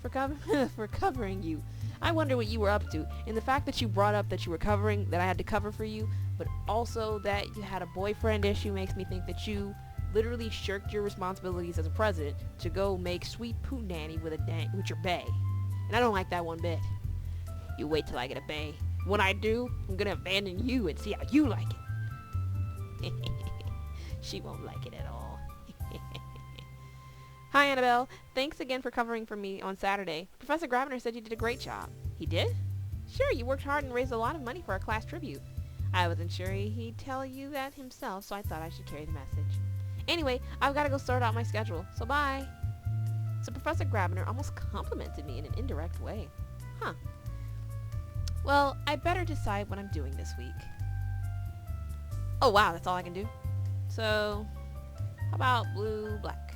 for covering you. I wonder what you were up to, and the fact that you brought up that you were covering, that I had to cover for you, but also that you had a boyfriend issue makes me think that you literally shirked your responsibilities as a president to go make sweet poo nanny with your bae. And I don't like that one bit. You wait till I get a bae. When I do, I'm gonna abandon you and see how you like it. She won't like it at all. Hi, Anabelle. Thanks again for covering for me on Saturday. Professor Grabner said you did a great job. He did? Sure, you worked hard and raised a lot of money for our class tribute. I wasn't sure he'd tell you that himself, so I thought I should carry the message. Anyway, I've got to go sort out my schedule, so bye. So Professor Grabner almost complimented me in an indirect way. Huh. Well, I better decide what I'm doing this week. Oh, wow, that's all I can do? So, how about blue, black?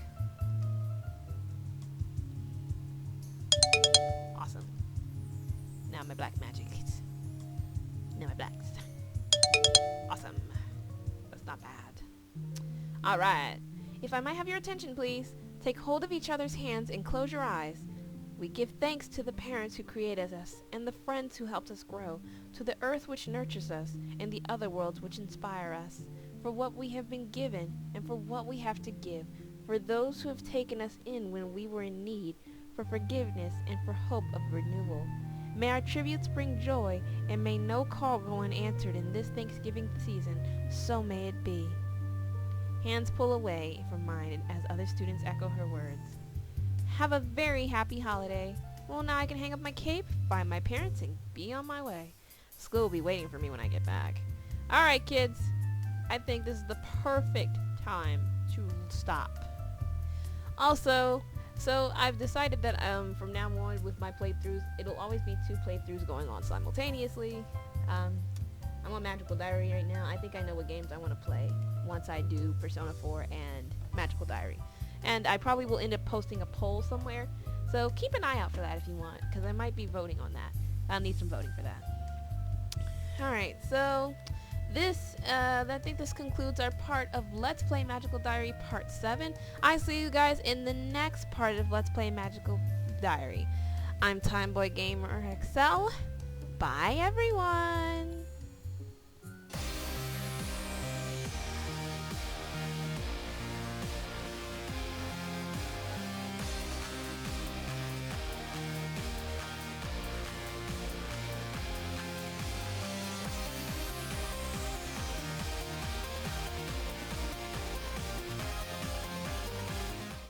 Awesome. Now my black magic. Now my blacks. Awesome. That's not bad. Alright. If I might have your attention, please. Take hold of each other's hands and close your eyes. We give thanks to the parents who created us, and the friends who helped us grow, to the earth which nurtures us, and the other worlds which inspire us, for what we have been given, and for what we have to give, for those who have taken us in when we were in need, for forgiveness, and for hope of renewal. May our tributes bring joy, and may no call go unanswered in this Thanksgiving season, so may it be. Hands pull away from mine as other students echo her words. Have a very happy holiday. Well, now I can hang up my cape, find my parents, and be on my way. School will be waiting for me when I get back. Alright, kids. I think this is the perfect time to stop. Also, so I've decided that from now on with my playthroughs, it'll always be 2 playthroughs going on simultaneously. I'm on Magical Diary right now. I think I know what games I want to play once I do Persona 4 and Magical Diary. And I probably will end up posting a poll somewhere. So keep an eye out for that if you want, because I might be voting on that. I'll need some voting for that. Alright, so I think this concludes our part of Let's Play Magical Diary Part 7. I see you guys in the next part of Let's Play Magical Diary. I'm Timeboy Gamer XL. Bye, everyone!